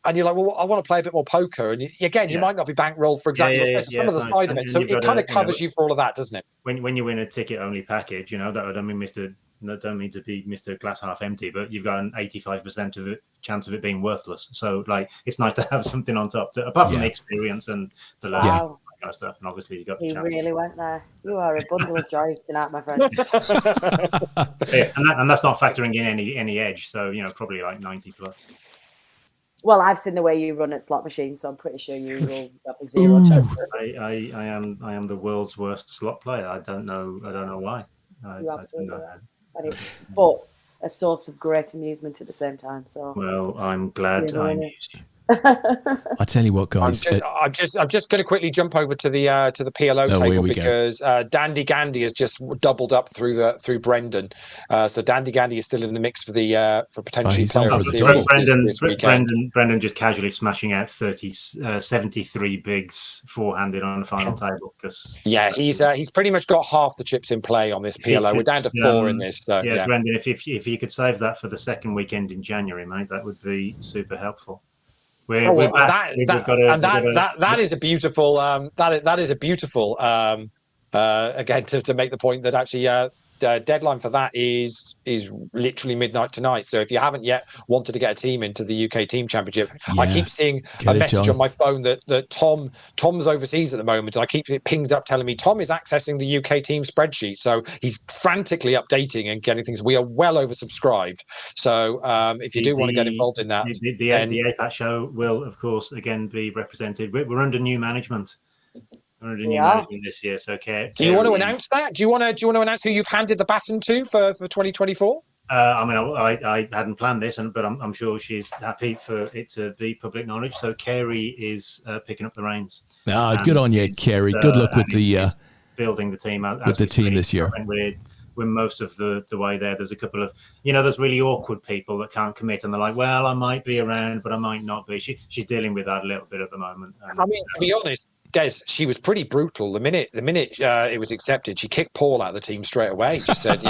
S2: and you're like, well, I want to play a bit more poker. And again, you might not be bankrolled for exactly some of the side events. So it kind of covers you for all of that, doesn't it?
S3: When you win a ticket-only package, that I don't mean to be Mr. Glass half empty, but you've got an 85% of it chance of it being worthless. So it's nice to have something on top, apart from the experience and the learning kind of stuff. And obviously you got the chance.
S4: You really went there. You are a bundle of joy tonight, my friend.
S3: and that's not factoring in any edge. So probably like 90 plus.
S4: Well, I've seen the way you run at slot machines, so I'm pretty sure you will have a zero chance.
S3: I am the world's worst slot player. I don't know why.
S4: You absolutely are. But a source of great amusement at the same time. So
S3: well, I'm glad I used you.
S1: I tell you what, guys.
S2: I'm just going to quickly jump over to the PLO table because Dandy Gandy has just doubled up through Brendan. So Dandy Gandy is still in the mix for potentially player of the weekend.
S3: Brendan just casually smashing out 73 bigs four-handed on the final table.
S2: He's pretty much got half the chips in play on this PLO. We're down to 4 in this. So,
S3: Brendan, if you could save that for the second weekend in January, mate, that would be super helpful.
S2: That is a beautiful again to make the point that actually deadline for that is literally midnight tonight. So if you haven't yet wanted to get a team into the UK Team Championship, I keep seeing a message on my phone that Tom's overseas at the moment, and it pings up telling me Tom is accessing the UK Team spreadsheet. So he's frantically updating and getting things. We are well oversubscribed. So if you do want to get involved in that,
S3: the APAT show will of course again be represented. We're under new management. This year, so do
S2: you want to announce that? Do you want to announce who you've handed the baton to for 2024?
S3: I hadn't planned this, but I'm sure she's happy for it to be public knowledge. So Carey is picking up the reins.
S1: Good on you, Carey. Good luck with the
S3: building the team
S1: with the team this year.
S3: We're most of the way there. There's a couple of there's really awkward people that can't commit, and they're like, well, I might be around, but I might not be. She's dealing with that a little bit at the moment. And
S2: to be honest, Des, she was pretty brutal. The minute it was accepted, she kicked Paul out of the team straight away. Just said,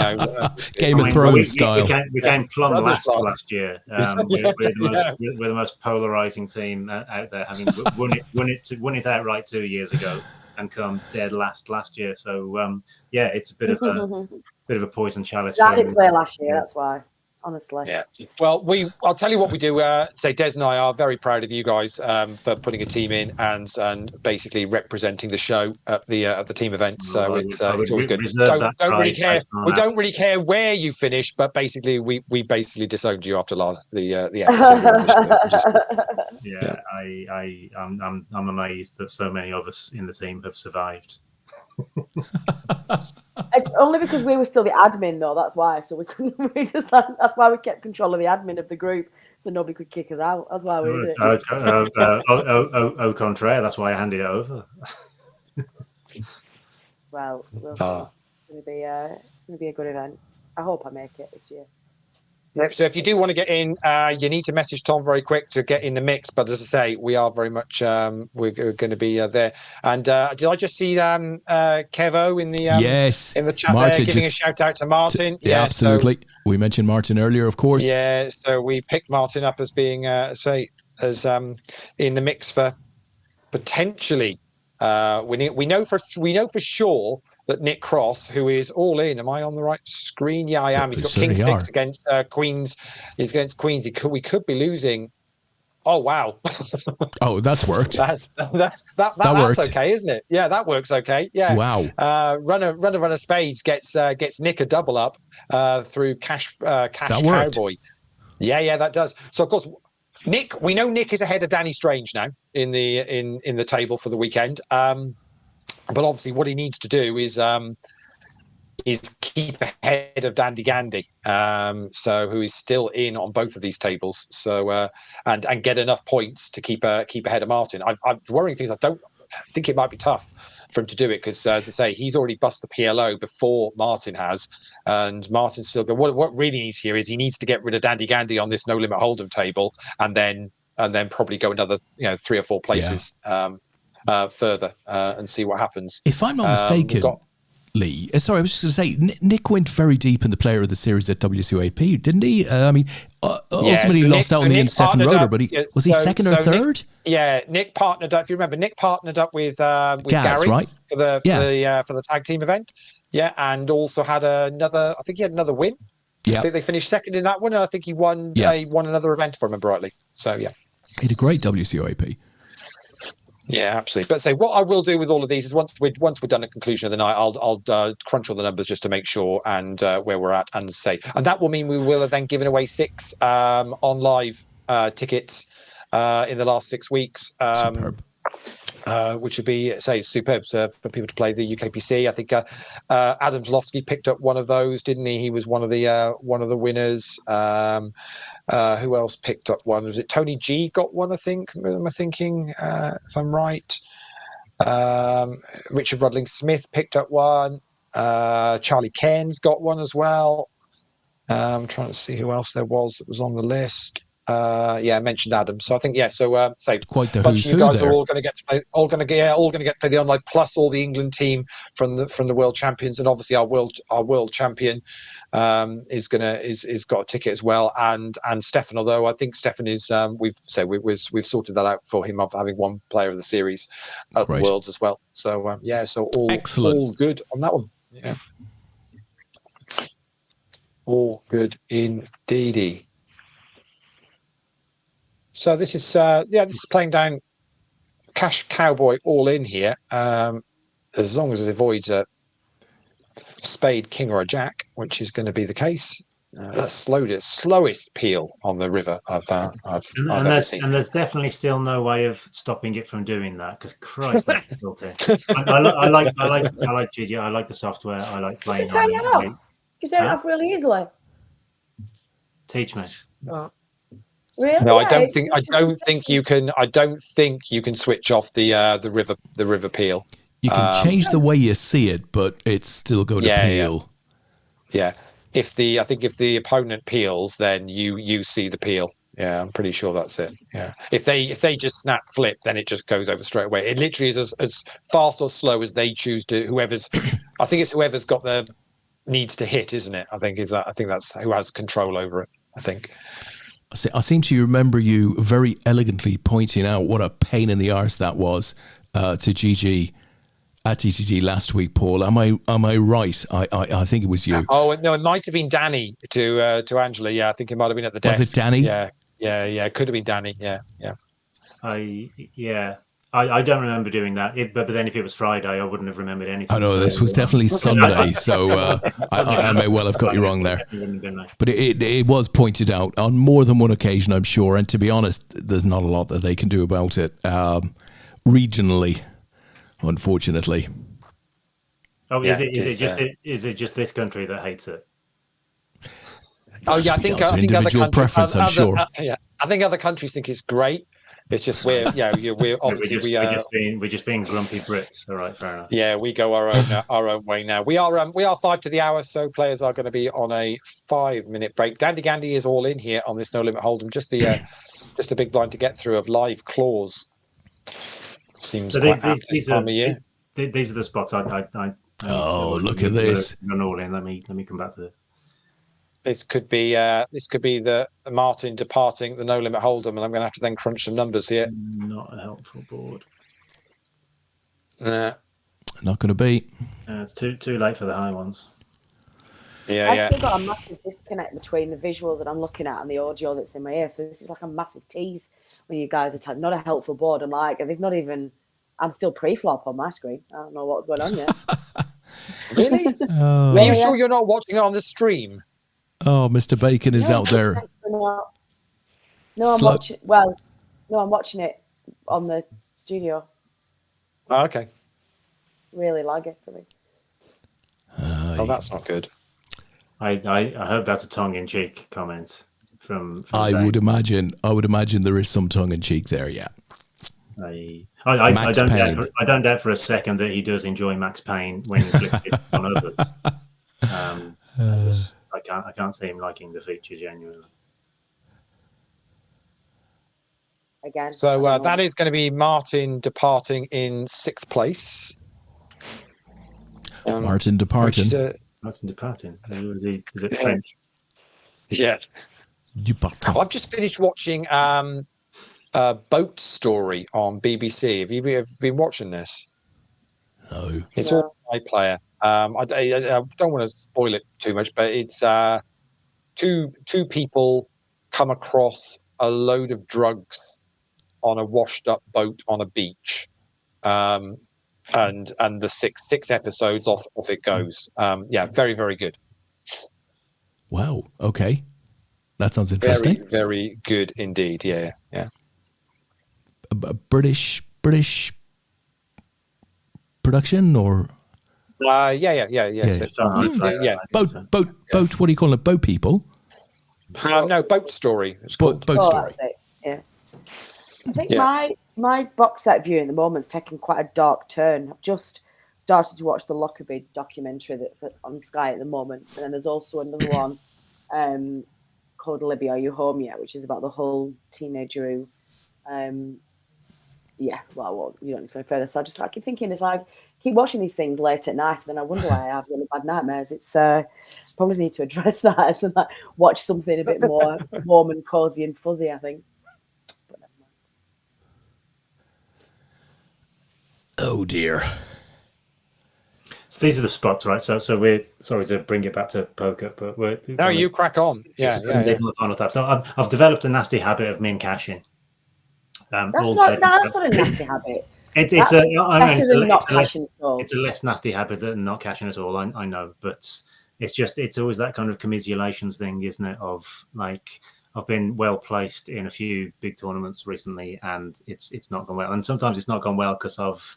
S1: Game of Thrones style.
S3: We came plumb last year. We're the most polarizing team out there, having won it outright 2 years ago and come dead last year. So it's a bit of a poison chalice.
S4: I didn't play last year. That's why. Honestly.
S2: Yeah. Well, I'll tell you what we do. Say Des and I are very proud of you guys for putting a team in and basically representing the show at the team event. So it's always good. Don't really care. We don't really care where you finish, but basically we basically disowned you after the episode.
S3: I'm amazed that so many of us in the team have survived.
S4: It's only because we were still the admin, though. That's why. So we couldn't. That's why we kept control of the admin of the group, so nobody could kick us out. That's why we did it.
S3: Au contraire. That's why I handed it over.
S4: Well, we'll see. It's going to be a good event. I hope I make it this year.
S2: So if you do want to get in, you need to message Tom very quick to get in the mix. But as I say, we are very much we're going to be there. And did I just see Kevo in the in the chat Martin, there giving a shout out to Martin?
S1: Yeah, absolutely. So, we mentioned Martin earlier, of course.
S2: Yeah, so we picked Martin up as being in the mix for potentially. We know for sure that Nick Cross, who is all in. Am I on the right screen? Yeah, I am. He's got King Six against Queens. He's against Queens. We could be losing. Oh wow!
S1: Oh, that's worked.
S2: That's
S1: worked.
S2: okay, isn't it? Yeah, that works okay. Yeah.
S1: Wow.
S2: Runner spades gets Nick a double up through Cash Cowboy. Yeah, that does. So of course, we know Nick is ahead of Danny Strange now in the table for the weekend. But obviously, what he needs to do is keep ahead of Dandy Gandy, so who is still in on both of these tables. So and get enough points to keep ahead of Martin. I'm worrying things. I think it might be tough for him to do it because, as I say, he's already bust the PLO before Martin has, and Martin's still good. What really needs here is he needs to get rid of Dandy Gandy on this No Limit Hold'em table, and then probably go another 3 or 4 places further and see what happens.
S1: If I'm not mistaken, Leigh, sorry, I was just going to say, Nick went very deep in the Player of the Series at WCAP, didn't he? Ultimately he lost out on the Stefan Roeder, but was he second or third?
S2: Nick partnered up. If you remember, Nick partnered up with
S1: Gaz,
S2: Gary,
S1: right?
S2: for the tag team event. Yeah, and also had another. I think he had another win. Yeah, I think they finished second in that one, and I think he won. He won another event, if I remember rightly. So yeah,
S1: he had a great WCAP.
S2: Yeah, absolutely. But say what I will do with all of these is once we're done at conclusion of the night, I'll crunch all the numbers just to make sure and where we're at, and that will mean we will have then given away 6 on live tickets in the last 6 weeks.
S1: Superb.
S2: Which would be superb for people to play the UKPC. I think Adam Zlofsky picked up one of those, didn't he? He was one of the winners. Who else picked up one? Was it Tony G got one? I think. Am I thinking? If I'm right, Richard Rudling Smith picked up one. Charlie Cairns got one as well. I'm trying to see who else there was that was on the list. I mentioned Adam. So I think
S1: quite the
S2: bunch
S1: who's
S2: of you guys
S1: there.
S2: are all going to get to play. All going to get to play the online, plus all the England team from the World Champions, and obviously our world champion is got a ticket as well, and Stefan. Although I think Stefan is we've sorted that out for him of having one player of the series at the Worlds as well. So so all good on that one. Yeah, all good indeedy. So this is playing down Cash Cowboy all in here, as long as it avoids a spade, king, or a jack, which is going to be the case. That's the slowest peel on the river I've ever seen.
S3: And there's definitely still no way of stopping it from doing that, because Christ, that's difficult. I like GG. I like the software. I like playing.
S5: You turn it off. You turn it off really easily.
S3: Teach me.
S5: Oh. Really?
S2: No, I don't think you can switch off the river peel.
S1: You can change the way you see it, but it's still going to peel.
S2: Yeah. If the opponent peels, then you see the peel. Yeah, I'm pretty sure that's it. Yeah. If they just snap flip, then it just goes over straight away. It literally is as fast or slow as they choose to. Whoever's got the needs to hit, isn't it? I think that's who has control over it. I think.
S1: I seem to remember you very elegantly pointing out what a pain in the arse that was to GG at TTT last week, Paul. Am I right? I think it was you.
S2: Oh no, it might have been Danny to Angela. Yeah, I think it might have been at the desk.
S1: Was it Danny?
S2: Yeah. It could have been Danny. Yeah.
S3: I don't remember doing that. But then if it was Friday, I wouldn't have remembered anything.
S1: I know this was definitely Sunday, so I may well have got you wrong there. But it was pointed out on more than one occasion, I'm sure. And to be honest, there's not a lot that they can do about it regionally, unfortunately.
S3: Oh, is it just this country that hates it?
S2: Oh yeah, I think other countries.
S1: Preference, I'm sure.
S2: I think other countries think it's great. It's just we're obviously
S3: we're just being grumpy Brits. All right, fair enough.
S2: Yeah, we go our own way now. We are 5 to the hour, so players are going to be on a 5-minute break. Dandy Gandy is all in here on this No Limit Hold'em. Just the big blind to get through of live claws. Seems quite apt this time of year.
S3: These are the spots I
S1: look at this.
S3: Run all in. Let me come back to this.
S2: This could be the Martin departing the No Limit Hold'em, and I'm going to have to then crunch some numbers here.
S3: Not a helpful board.
S2: Not
S1: going to be.
S3: It's too late for the high ones.
S5: I've still got a massive disconnect between the visuals that I'm looking at and the audio that's in my ear. So this is like a massive tease when you guys are not a helpful board. And they've not even. I'm still pre-flop on my screen. I don't know what's going on yet.
S2: Really? Are you sure you're not watching it on the stream?
S1: Oh, Mr. Bacon is out there.
S5: No, I'm watching. Well, no, I'm watching it on the studio.
S2: Oh, okay.
S5: Really like it for me.
S2: Oh, that's not good.
S3: I hope that's a tongue-in-cheek comment from
S1: I
S3: Dave.
S1: would imagine there is some tongue in cheek there. Yeah.
S3: I
S1: Max
S3: don't
S1: Payne.
S3: doubt, I don't doubt for a second that he does enjoy Max Payne when inflicted on others. I can't see him liking the feature genuinely.
S5: Again.
S2: So that is going to be Martin departing in 6th place.
S1: Martin departing.
S3: Martin departing. Is it French?
S2: Yeah.
S1: Departing.
S2: I've just finished watching Boat Story on BBC. Have you been watching this?
S1: No.
S2: It's all iPlayer. I don't want to spoil it too much, but it's two people come across a load of drugs on a washed up boat on a beach, and the six episodes off it goes. Very, very good.
S1: Wow. Okay. That sounds interesting.
S2: Very, very good indeed. Yeah.
S1: British production or boat. What do you call it? Boat people.
S2: No, Boat Story. It's called
S1: Boat Story.
S5: That's it. Yeah. I think my box set view at the moment is taking quite a dark turn. I've just started to watch the Lockerbie documentary that's on Sky at the moment, and then there's also another one called Libby, Are You Home Yet?, which is about the whole teenager who, you don't need to go further. So I keep thinking, it's like, keep watching these things late at night, and then I wonder why I have really bad nightmares. It's probably need to address that and watch something a bit more warm and cozy and fuzzy, I think. But never mind.
S1: Oh dear.
S3: So these are the spots, right? So we're sorry to bring it back to poker, but
S2: you crack on.
S3: The final tab. So I've developed a nasty habit of min cashing.
S5: That's not a nasty habit.
S3: It's a less nasty habit than not cashing at all. I know, but it's always that kind of commiserations thing, isn't it? Of like, I've been well placed in a few big tournaments recently, and it's not gone well. And sometimes it's not gone well because I've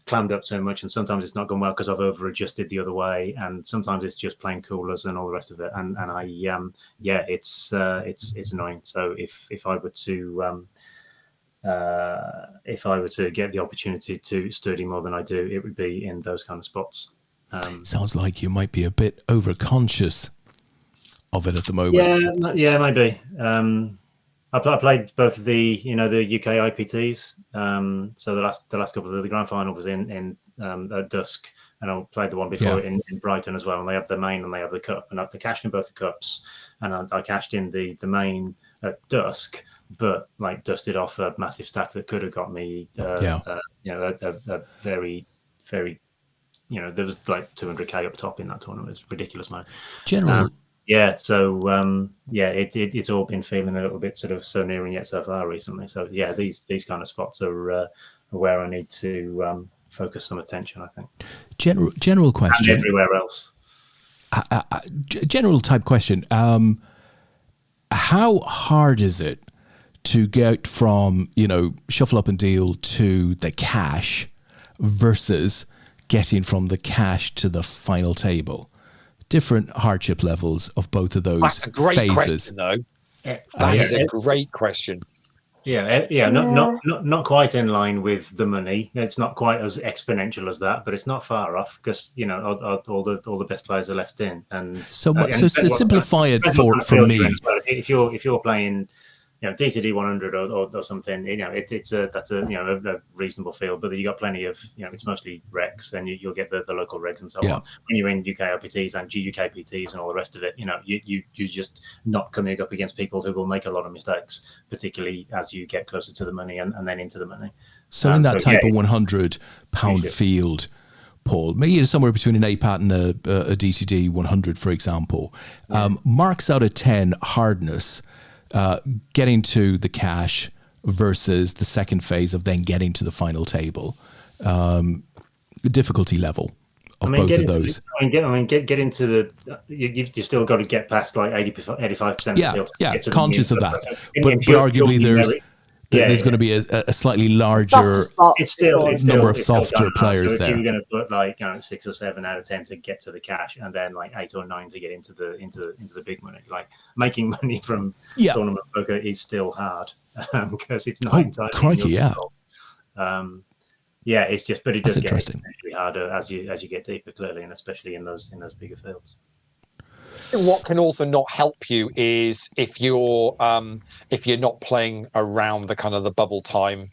S3: clammed up so much, and sometimes it's not gone well because I've over adjusted the other way, and sometimes it's just plain coolers and all the rest of it. And it's annoying. So if I were to get the opportunity to sturdy more than I do, it would be in those kind of spots.
S1: Sounds like you might be a bit overconscious of it at the moment.
S3: Yeah, maybe. I played both of the UK IPTs. So the last couple of the grand final was in at dusk, and I played the one before in Brighton as well. And they have the main and they have the cup, and I cashed in both the cups, and I cashed in the main at dusk, but like dusted off a massive stack that could have got me a very, very, there was like 200k up top in that tournament. It's ridiculous, man.
S1: General.
S3: It's all been feeling a little bit sort of so near and yet so far recently. So yeah, these kind of spots are where I need to focus some attention, I think.
S1: General question.
S3: And everywhere else.
S1: General type question. How hard is it to get from, shuffle up and deal to the cash versus getting from the cash to the final table? Different hardship levels of both of those phases.
S2: That's a great question, though. That is a great question. Not quite in line with the money. It's not quite as exponential as that, but it's not far off because all the best players are left in. And
S1: so simplify it for me.
S3: Well, if you're playing, DTD 100 or something, that's a reasonable field. But you got plenty of, it's mostly regs, and you'll get the local regs and so on. When you're in UK IPTs and GUKPTs and all the rest of it, you're just not coming up against people who will make a lot of mistakes, particularly as you get closer to the money and then into the money.
S1: So in that type of £100 field, Paul, maybe somewhere between an APAT and a DTD 100, for example, marks out of 10 hardness. Getting to the cash versus the second phase of then getting to the final table, the difficulty level of both of those.
S3: Get into the. You've still got to get past like 85% of the field.
S1: Yeah, conscious of that. But arguably, there's going to be a slightly larger
S3: it's still
S1: number of softer players
S3: so if
S1: there.
S3: you're going to put like 6 or 7 out of 10 to get to the cash, and then like 8 or 9 to get into the big money, like making money from tournament poker is still hard because it's not entirely
S1: crikey,
S3: it's just, but it does get harder as you get deeper, clearly, and especially in those bigger fields.
S2: What can also not help you is if you're not playing around the kind of the bubble time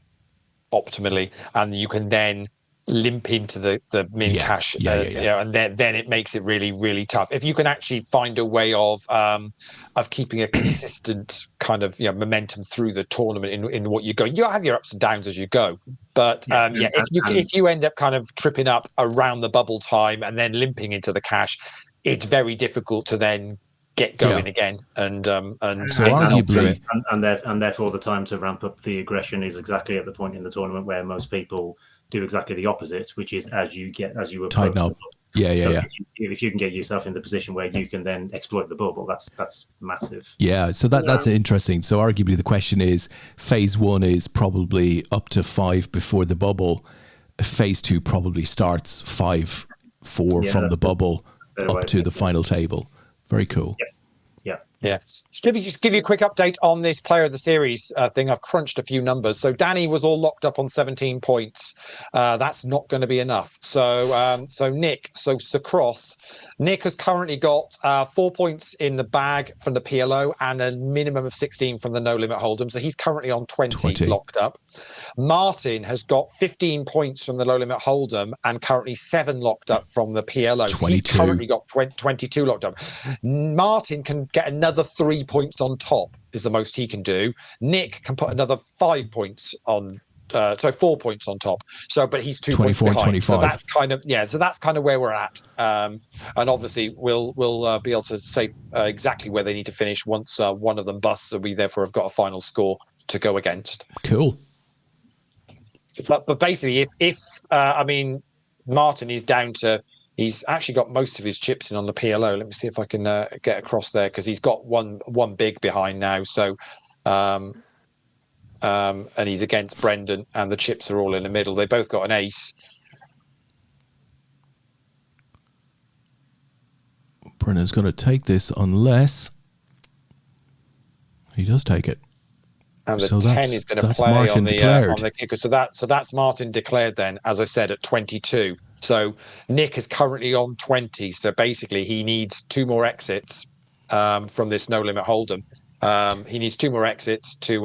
S2: optimally, and you can then limp into the min cash, and then it makes it really, really tough. If you can actually find a way of keeping a consistent kind of momentum through the tournament in what you go, you'll have your ups and downs as you go. But if you end up kind of tripping up around the bubble time and then limping into the cash, it's very difficult to then get going again, and so
S1: arguably,
S3: and therefore the time to ramp up the aggression is exactly at the point in the tournament where most people do exactly the opposite, which is as you
S1: tighten up.
S3: If you can get yourself in the position where you can then exploit the bubble, that's massive.
S1: So that's interesting. So arguably the question is, phase 1 is probably up to 5 before the bubble. Phase 2 probably starts 5-4 from the bubble up to the final table. Very cool.
S2: Yeah. Let me just give you a quick update on this player of the series thing. I've crunched a few numbers. So Danny was all locked up on 17 points. That's not going to be enough. So Nick has currently got 4 points in the bag from the PLO and a minimum of 16 from the No Limit Hold'em. So he's currently on 20 locked up. Martin has got 15 points from the No Limit Hold'em and currently 7 locked up from the PLO. So he's currently got 22 locked up. Martin can get another 3 points on top, is the most he can do. Nick can put another 5 points on. 4 points on top. So, but he's 2 points behind.
S1: 25.
S2: So that's kind of So that's kind of where we're at. And obviously, we'll be able to say exactly where they need to finish once one of them busts. So we therefore have got a final score to go against.
S1: Cool.
S2: But basically, if Martin is down to. He's actually got most of his chips in on the PLO. Let me see if I can get across there because he's got one big behind now. So. And he's against Brendan, and the chips are all in the middle. They both got an ace.
S1: Brendan's going to take this unless he does take it.
S2: And the 10 is going to play on the kicker. So that's Martin declared then, as I said, at 22. So Nick is currently on 20. So basically, he needs 2 more exits from this No Limit Hold'em. He needs 2 more exits to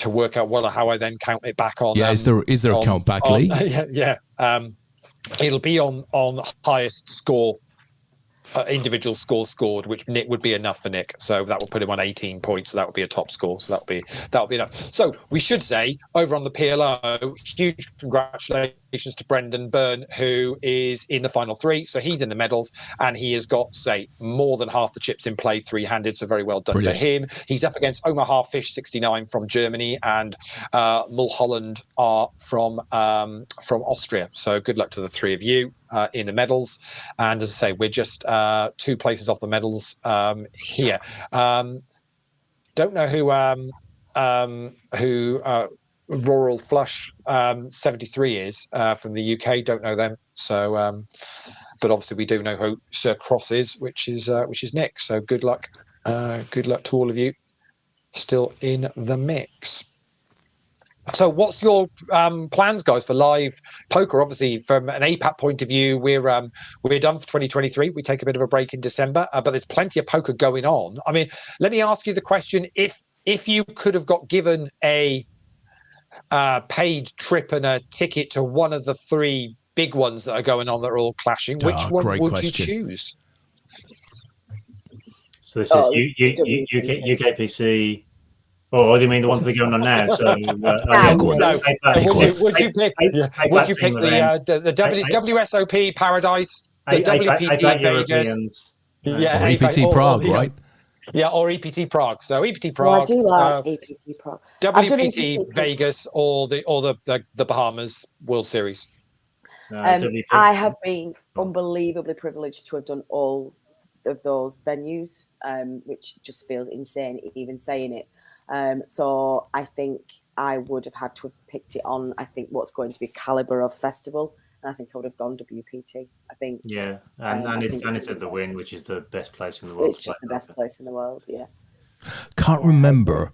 S2: work out how I then count it back on.
S1: Is there a count back, Leigh?
S2: It'll be on highest score, individual score scored, which Nick would be enough for Nick. So that will put him on 18 points. So that would be a top score. So that'll be enough. So we should say over on the PLO, huge congratulations to Brendan Byrne, who is in the final 3. So he's in the medals, and he has got, say, more than half the chips in play 3-handed. So very well done to him. He's up against Omaha Fish 69 from Germany and Mulholland are from Austria. So good luck to the 3 of you in the medals. And as I say, we're just 2 places off the medals here. Don't know who Rural Flush 73 is from the UK. Don't know them. So, but obviously we do know who Sir Cross is, which is Nick. So good luck. Good luck to all of you still in the mix. So what's your plans, guys, for live poker? Obviously, from an APAT point of view, we're done for 2023. We take a bit of a break in December, but there's plenty of poker going on. I mean, let me ask you the question: if you could have got given a paid trip and a ticket to one of the 3 big ones that are going on that are all clashing, which one would you choose?
S3: So this is UKPC. Oh, do you mean the ones that are going on now? So,
S2: would you pick the WSOP Paradise, the WPT Vegas,
S1: or EPT Prague, right?
S2: Yeah, or EPT Prague. So EPT Prague,
S5: I do like EPT Prague.
S2: WPT Vegas, or the Bahamas World Series.
S3: WP.
S5: I have been unbelievably privileged to have done all of those venues, which just feels insane even saying it. So I think I would have had to have picked it on, I think, what's going to be caliber of festival. And I think I would have gone WPT. I think.
S3: Yeah, and it's at the Win, which is the best place in the world.
S5: It's just the best place in the world, yeah.
S1: Can't remember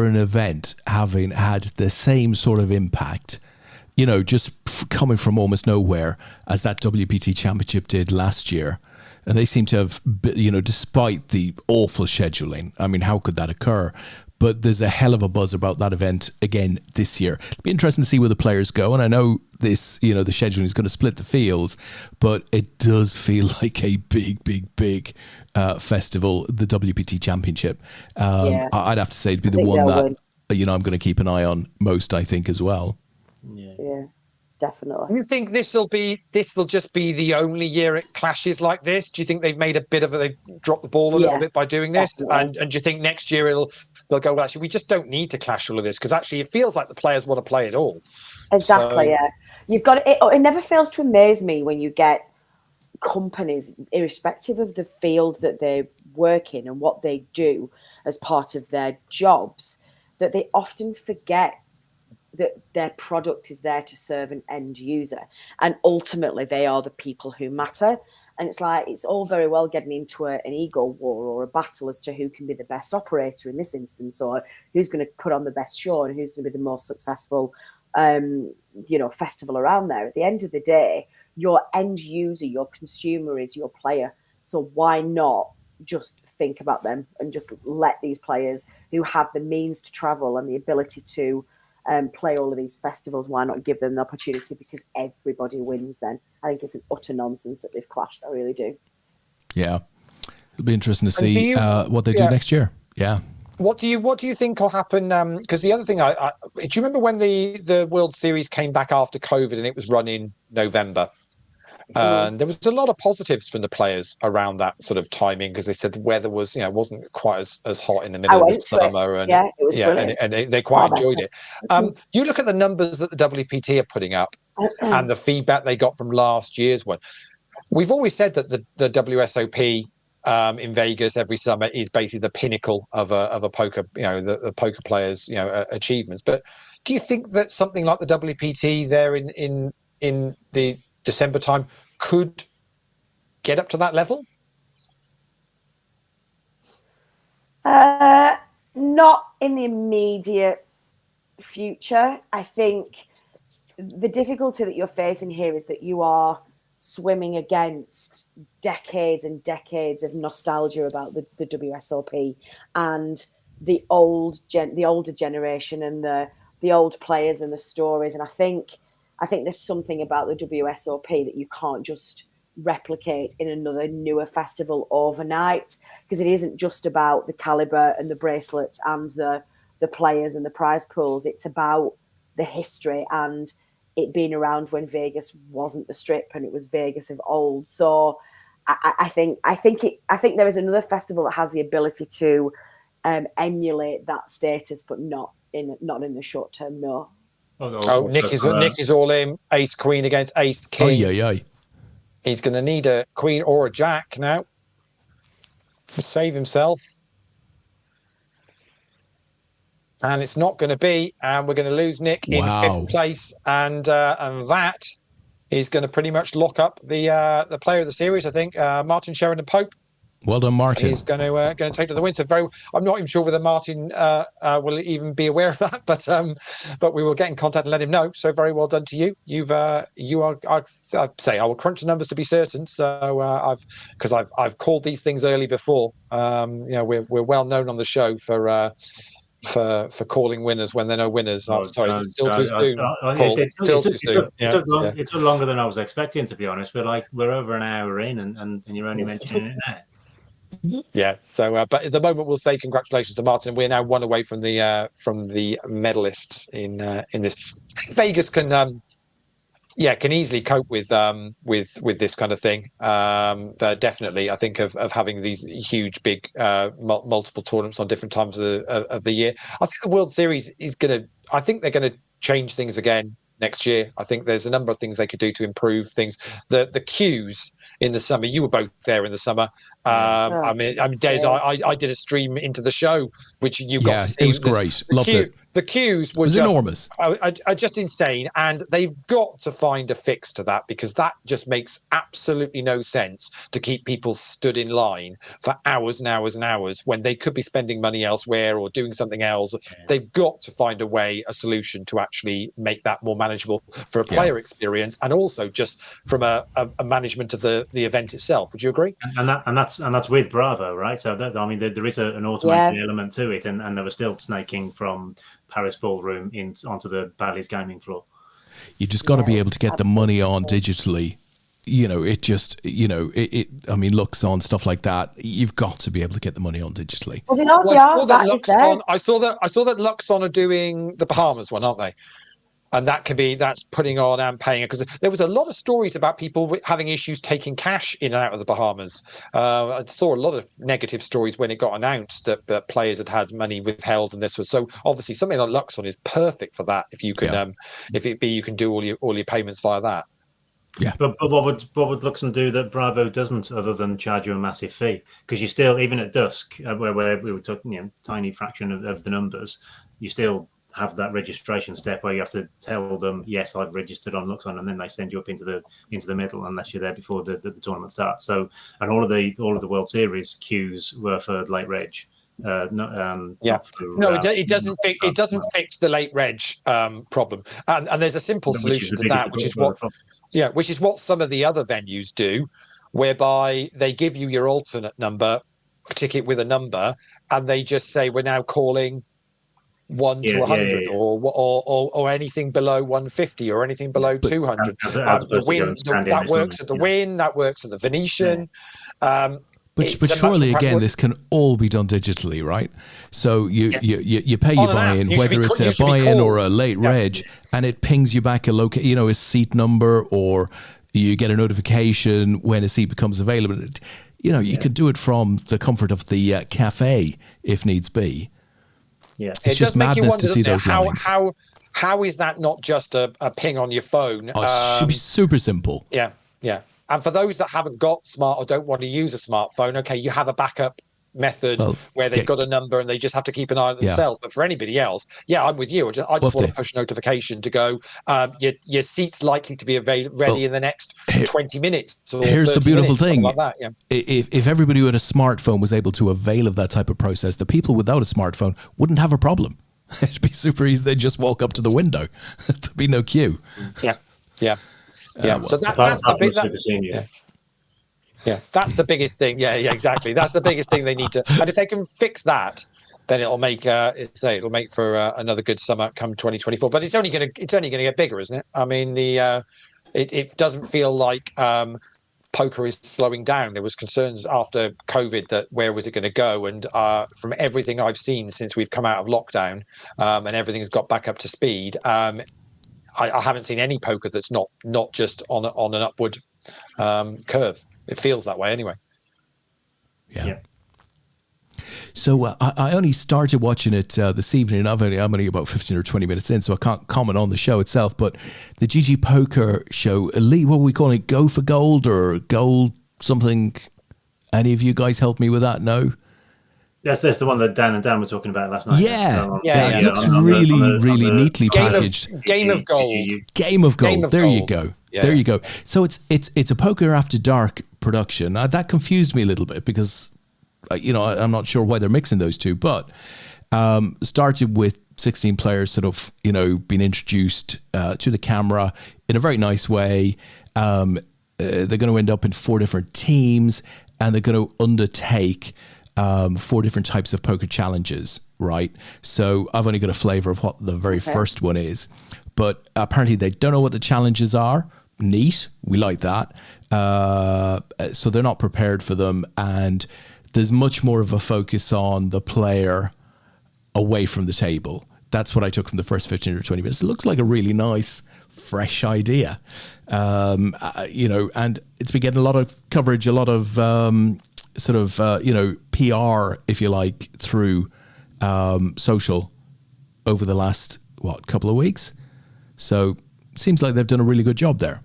S1: an event having had the same sort of impact, you know, just coming from almost nowhere as that WPT Championship did last year. And they seem to have, you know, despite the awful scheduling, I mean, how could that occur? But there's a hell of a buzz about that event again this year. It'll be interesting to see where the players go. And I know this, you know, the scheduling is going to split the fields, but it does feel like a big festival, the WPT Championship. I'd have to say it'd be the one that, you know, I'm going to keep an eye on most, I think, as well.
S5: Yeah. Definitely.
S2: Do you think this will just be the only year it clashes like this? Do you think they've made they've dropped the ball a little bit by doing this? And do you think next year they'll go, well, actually, we just don't need to clash all of this? Because actually it feels like the players want to play it all.
S5: Exactly, yeah. You've got it never fails to amaze me when you get companies, irrespective of the field that they work in and what they do as part of their jobs, that they often forget that their product is there to serve an end user, and ultimately they are the people who matter. And it's like, it's all very well getting into an ego war or a battle as to who can be the best operator in this instance, or who's going to put on the best show and who's going to be the most successful festival around there. At the end of the day, your end user, your consumer is your player. So why not just think about them and just let these players who have the means to travel and the ability to play all of these festivals, why not give them the opportunity? Because everybody wins then. I think it's an utter nonsense that they've clashed. I really do. Yeah.
S1: It'll be interesting to see what they do next year. Yeah.
S2: What do you think will happen? Because the other thing, do you remember when the World Series came back after COVID and it was run in November? And there was a lot of positives from the players around that sort of timing, because they said the weather was, wasn't quite as hot in the middle of the summer, and and they quite enjoyed it. You look at the numbers that the WPT are putting up and the feedback they got from last year's one. We've always said that the WSOP in Vegas every summer is basically the pinnacle of a poker, the poker players, achievements. But do you think that something like the WPT there in the December time could get up to that level?
S5: Not in the immediate future. I think the difficulty that you're facing here is that you are swimming against decades and decades of nostalgia about the WSOP and the older generation and the old players and the stories. And I think there's something about the WSOP that you can't just replicate in another newer festival overnight, because it isn't just about the caliber and the bracelets and the players and the prize pools. It's about the history and it being around when Vegas wasn't the Strip and it was Vegas of old. So I think there is another festival that has the ability to emulate that status, but not in the short term. No.
S2: Nick is all in. Ace Queen against Ace King.
S1: Aye.
S2: He's going to need a Queen or a Jack now to save himself. And it's not going to be. And we're going to lose Nick in fifth place. And that is going to pretty much lock up the player of the series, I think. Martin Sheridan Pope.
S1: Well done, Martin.
S2: He's going to take to the win. So I'm not even sure whether Martin will even be aware of that, but we will get in contact and let him know. So very well done to you. I'd say I will crunch the numbers to be certain. So I've called these things early before. We're well known on the show for calling winners when there are no winners. Sorry, it's still too soon.
S3: It took longer than I was expecting, to be honest. We're over an hour in, and you're only mentioning it now.
S2: Yeah. So, but at the moment, we'll say congratulations to Martin. We're now one away from the medalists in this. Vegas can easily cope with this kind of thing. Definitely, I think of having these huge, big, multiple tournaments on different times of the year. I think the World Series is going to. I think they're going to change things again next year. I think there's a number of things they could do to improve things. The queues in the summer, you were both there in the summer. I mean, Des, I did a stream into the show, which you got to see.
S1: It was great. Loved it.
S2: The queues were
S1: enormous.
S2: Are just insane, and they've got to find a fix to that, because that just makes absolutely no sense to keep people stood in line for hours and hours and hours when they could be spending money elsewhere or doing something else. They've got to find a solution to actually make that more manageable for a player experience, and also just from a management of the event itself. Would you agree?
S3: And that's with Bravo, right? So there is an automated element to it, and they were still snaking from Paris Ballroom onto the Bally's gaming floor.
S1: You just got to be able to get the money on digitally. I mean, Luxon, stuff like that. You've got to be able to get the money on digitally.
S2: Well, I saw that Luxon are doing the Bahamas one, aren't they? And that's putting on and paying, because there was a lot of stories about people having issues taking cash in and out of the Bahamas. I saw a lot of negative stories when it got announced that players had money withheld, and this was so obviously something like Luxon is perfect for that. If you can, you can do all your payments via that.
S1: Yeah,
S3: but what would Luxon do that Bravo doesn't, other than charge you a massive fee? Because you still, even at dusk, where we were talking, tiny fraction of the numbers, you still have that registration step where you have to tell them, yes, I've registered on Luxon, and then they send you up into the middle unless you're there before the tournament starts. So, and all of the World Series queues were for late reg. It doesn't fix the late reg problem, and there's a simple solution to that, which is what some of the other venues do, whereby they give you your alternate number ticket with a number, and they just say, we're now calling 1 to 100 or anything below 150 or anything below 200. That works at the Win, that works at the Venetian.
S1: But surely again, this can all be done digitally, right? So you pay your buy-in, whether it's a buy-in or a late reg, and it pings you back a seat number, or you get a notification when a seat becomes available. You could do it from the comfort of the cafe if needs be.
S2: Yeah,
S1: it's just madness to see those lines.
S2: How is that not just a ping on your phone?
S1: It should be super simple.
S2: Yeah. And for those that haven't got smart or don't want to use a smartphone, okay, you have a backup method where they've got a number and they just have to keep an eye on themselves. But for anybody else, I'm with you. I just want to push notification to go, your seat's likely to be ready in the next 20 minutes. Or
S1: here's the beautiful thing.
S2: Like that,
S1: if everybody with a smartphone was able to avail of that type of process, the people without a smartphone wouldn't have a problem. It'd be super easy. They'd just walk up to the window. There'd be no queue.
S2: Yeah. So that's the big that's the biggest thing. Yeah, exactly. That's the biggest thing they need to. And if they can fix that, then it'll make for another good summer come 2024. But it's only going to get bigger, isn't it? I mean, it doesn't feel like poker is slowing down. There was concerns after COVID that where was it going to go, and from everything I've seen since we've come out of lockdown and everything's got back up to speed. I haven't seen any poker that's not just on an upward curve. It feels that way anyway.
S1: Yeah. So I only started watching it this evening. I'm only about 15 or 20 minutes in, so I can't comment on the show itself. But the GGPoker show, Leigh, what are we calling it? Go for Gold or Gold something? Any of you guys help me with that? No?
S3: That's the one that Dan and Dan were talking about last night.
S1: It looks really neatly packaged.
S2: Game of Gold.
S1: Game of Gold. There you go. Yeah. There you go. So it's a Poker After Dark production. That confused me a little bit because, I'm not sure why they're mixing those two. But started with 16 players sort of, being introduced to the camera in a very nice way. They're going to end up in 4 different teams, and they're going to undertake 4 different types of poker challenges, right? So I've only got a flavor of what the very first one is, but apparently they don't know what the challenges are. Neat. We like that. So they're not prepared for them. And there's much more of a focus on the player away from the table. That's what I took from the first 15 or 20 minutes. It looks like a really nice, fresh idea. And it's been getting a lot of coverage, a lot of PR, if you like, through social over the last couple of weeks. So seems like they've done a really good job there.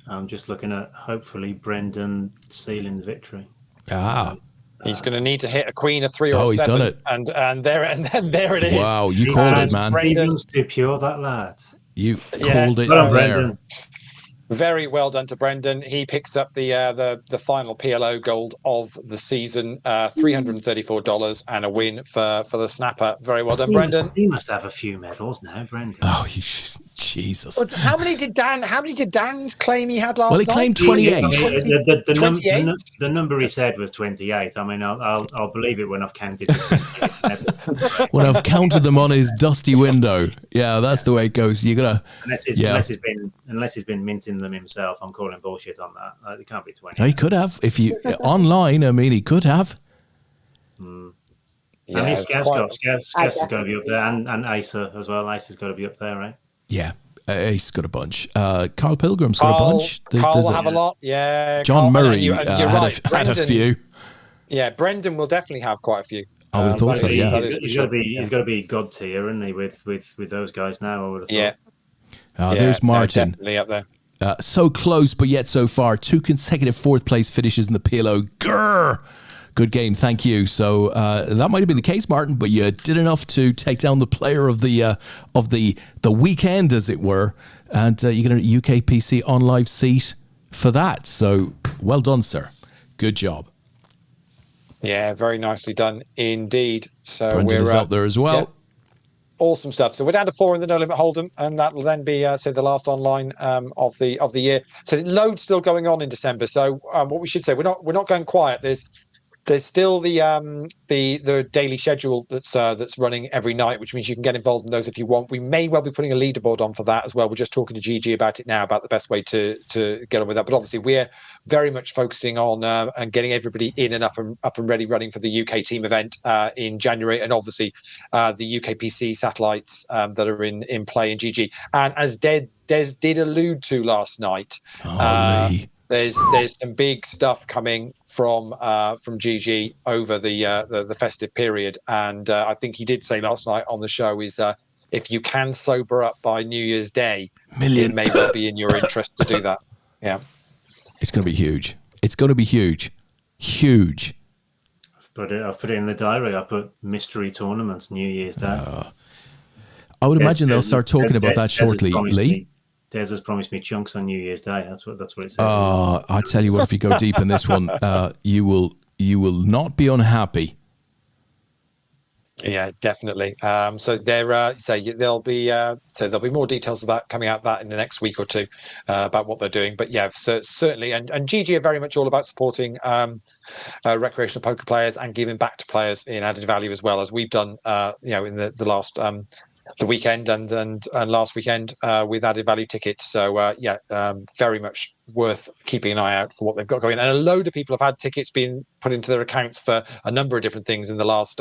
S3: I'm just looking at hopefully Brendan sealing the victory.
S2: He's going to need to hit a queen, a 3 or a 7.
S1: He's done it.
S2: And then there it is.
S1: Wow, you called it, man.
S3: Brendan's too pure, that lad.
S1: You called it
S3: Well,
S1: there.
S3: Brendan.
S2: Very well done to Brendan. He picks up the final PLO gold of the season, $334 and a win for the snapper. Very well done, Brendan.
S3: He must have a few medals now, Brendan.
S1: Oh, Jesus!
S2: How many did Dan claim he had last night?
S1: Well, he claimed 28.
S3: The number he said was 28. I mean, I'll believe it when I've counted the 28.
S1: When I've counted them on his dusty window. Yeah, that's the way it goes. You gotta
S3: unless he's been minting them himself. I'm calling bullshit on that. It can't be 20.
S1: No, he could have. If you online, I mean, he could have.
S3: Yeah, I mean, Scav's is going to be up there, and Acer as well. Acer's got to be up there, right?
S1: Yeah, Ace's got a bunch. Carl Pilgrim's got a bunch.
S2: Carl will have a lot. Yeah,
S1: John
S2: Carl,
S1: Murray
S2: you're right.
S1: had a few.
S2: Yeah, Brendan will definitely have quite a few.
S1: I would have thought so. Yeah,
S3: he's got to be god tier, isn't he? With those guys now, I would have thought.
S2: Yeah.
S1: There's Martin.
S2: Definitely up there.
S1: So close, but yet so far. 2 consecutive 4th place finishes in the PLO. Grrr! Good game, thank you. So that might have been the case, Martin, but you did enough to take down the player of the weekend, as it were, and you get a UKPC on live seat for that. So well done, sir. Good job.
S2: Yeah, very nicely done indeed. So
S1: Brendan is out there as well.
S2: Yeah. Awesome stuff. So we're down to 4 in the No Limit Hold'em, and that will then be the last online of the year. So loads still going on in December. So what we should say, we're not going quiet. There's still the daily schedule that's running every night, which means you can get involved in those if you want. We may well be putting a leaderboard on for that as well. We're just talking to GG about it now, about the best way to get on with that. But obviously, we're very much focusing on and getting everybody in and up and ready, running for the UK team event in January, and obviously the UKPC satellites that are in play in GG. And as Des did allude to last night.
S1: Leigh.
S2: There's some big stuff coming from GG over the festive period, and I think he did say last night on the show is if you can sober up by New Year's Day, it may well be in your interest to do that. Yeah,
S1: it's going to be huge. It's going to be huge.
S3: I've put it in the diary. I put mystery tournaments New Year's Day.
S1: I would imagine they'll start talking about that shortly, Leigh.
S3: Des has promised me chunks on New Year's Day. That's what it says.
S1: I tell you what, if you go deep in this one, you will not be unhappy.
S2: Yeah, definitely. So there'll be more details of that coming out in the next week or two about what they're doing. But yeah, certainly, and GG are very much all about supporting recreational poker players and giving back to players in added value as well, as we've done. In the last. The weekend and last weekend with added value tickets. So very much worth keeping an eye out for what they've got going. And a load of people have had tickets being put into their accounts for a number of different things in the last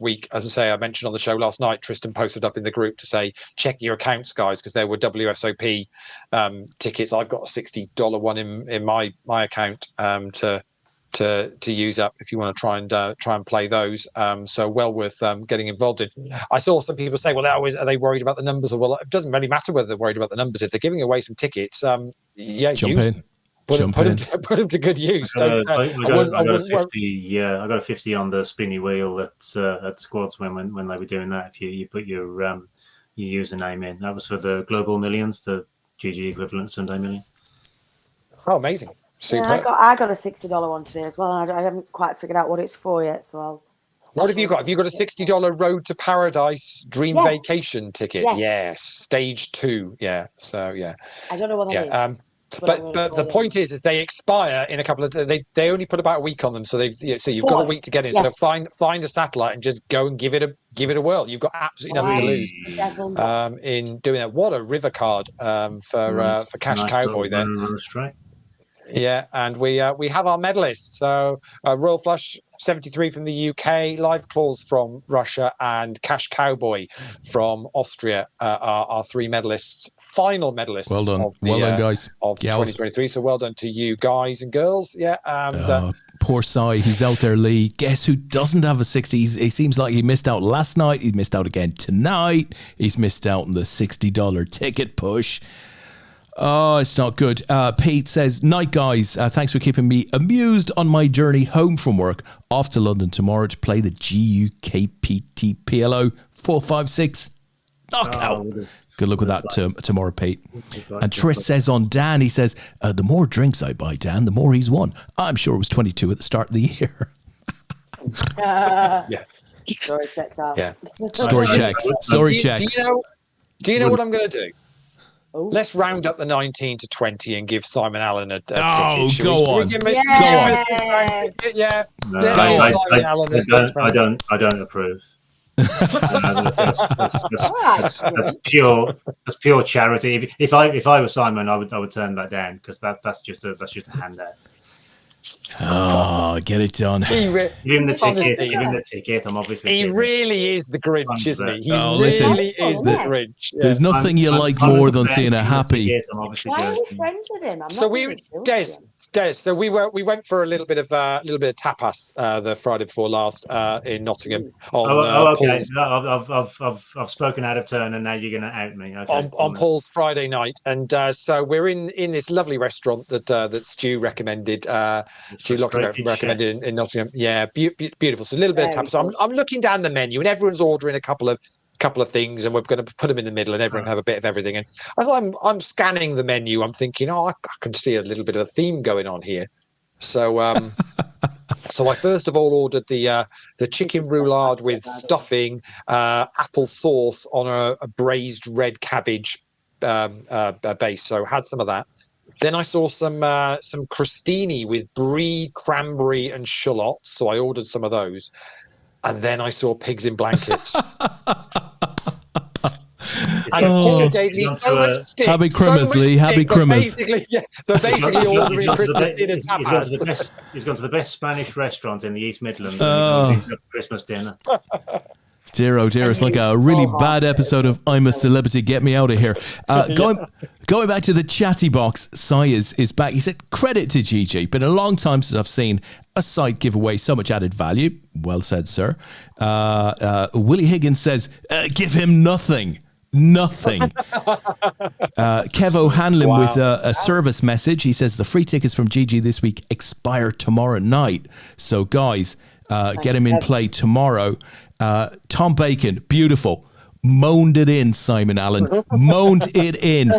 S2: week. As I say, I mentioned on the show last night, Tristan posted up in the group to say, check your accounts, guys, because there were WSOP tickets. I've got a $60 one in my account to use up if you want to try and play those. So well worth getting involved in. I saw some people say, well, are they worried about the numbers? Or, well, it doesn't really matter whether they're worried about the numbers. If they're giving away some tickets,
S1: jump in.
S2: Put them to good use.
S3: I got a 50 on the spinny wheel at Squads when they were doing that. If you put your username in, that was for the Global Millions, the GG equivalent Sunday Million.
S2: Oh, amazing. Super.
S5: Yeah, I got a $60 one today as well. I haven't quite figured out what it's for yet, so I'll.
S2: What have you got? Have you got a $60 Road to Paradise Dream Vacation ticket? Yes. Stage 2. Yeah. So yeah.
S5: I don't know what that is.
S2: But the point is they expire in a couple of. They only put about a week on them, so you've got a week to get in. Yes. So find a satellite and just go and give it a whirl. You've got absolutely nothing to lose in doing that. What a river card for Cash Cowboy there. Yeah, and we have our medalists. So Royal Flush 73 from the UK, Live Claws from Russia, and Cash Cowboy from Austria are our 3 medalists, final medalists.
S1: Well done, guys.
S2: Of 2023. So well done to you guys and girls. Yeah, and
S1: poor Cy, who's out there, Leigh. Guess who doesn't have a 60? He seems like he missed out last night. He missed out again tonight. He's missed out on the $60 ticket push. Oh, it's not good. Pete says, night, guys. Thanks for keeping me amused on my journey home from work. Off to London tomorrow to play the GUKPT PLO 456 knockout. Good luck with that tomorrow, Pete. And Tris says on Dan, he says, the more drinks I buy Dan, the more he's won. I'm sure it was 22 at the start of the year.
S2: Yeah.
S5: Story checks out.
S2: Yeah.
S1: Story checks. Story checks.
S2: Do you know what I'm going to do?
S5: Ooh.
S2: Let's round up the 19 to 20 and give Simon Allen a ticket.
S1: Go on.
S2: Go on. Yeah.
S3: I don't approve. That's pure charity. If I were Simon, I would turn that down, because that's just a handout.
S1: Oh, get it done.
S3: Give him the ticket. I'm obviously.
S2: He really is the Grinch, isn't he? He
S1: listen,
S2: really is the Grinch. Yeah.
S1: There's nothing you like more than seeing a happy.
S5: Why are we friends with him?
S2: Des. So we went for a little bit of tapas the Friday before last in Nottingham.
S3: Okay. I've spoken out of turn, and now you're going to out me. Okay.
S2: On Paul's Friday night, and so we're in this lovely restaurant that Stu recommended. Stu Lockyer recommended in Nottingham. Yeah, beautiful. So a little bit of tapas. I'm looking down the menu, and everyone's ordering a couple of things, and we're going to put them in the middle, and everyone have a bit of everything. And as I'm scanning the menu, I'm thinking, I can see a little bit of a theme going on here. So so I first of all ordered the chicken roulade with stuffing, apple sauce on a braised red cabbage base. So had some of that. Then I saw some crostini with brie, cranberry, and shallots. So I ordered some of those. And then I saw pigs in blankets. And Paul gave me so much stick.
S1: Happy Christmas, Leigh. Happy Christmas.
S2: They're basically ordering Christmas dinner tapas.
S3: He's gone to the best Spanish restaurant in the East Midlands and he's got Christmas dinner.
S1: Dear, oh dear, it's like a really bad episode of I'm a Celebrity, Get Me Out of Here. Going back to the chatty box, Cy is back. He said, credit to GG, been a long time since I've seen a site give away so much added value. Well said, sir. Willie Higgins says, give him nothing. Nothing. Kev O'Hanlon with a service message. He says, the free tickets from GG this week expire tomorrow night. So guys, get him in play tomorrow. Tom Bacon, beautiful. Moaned it in, Simon Allen. Moaned it in.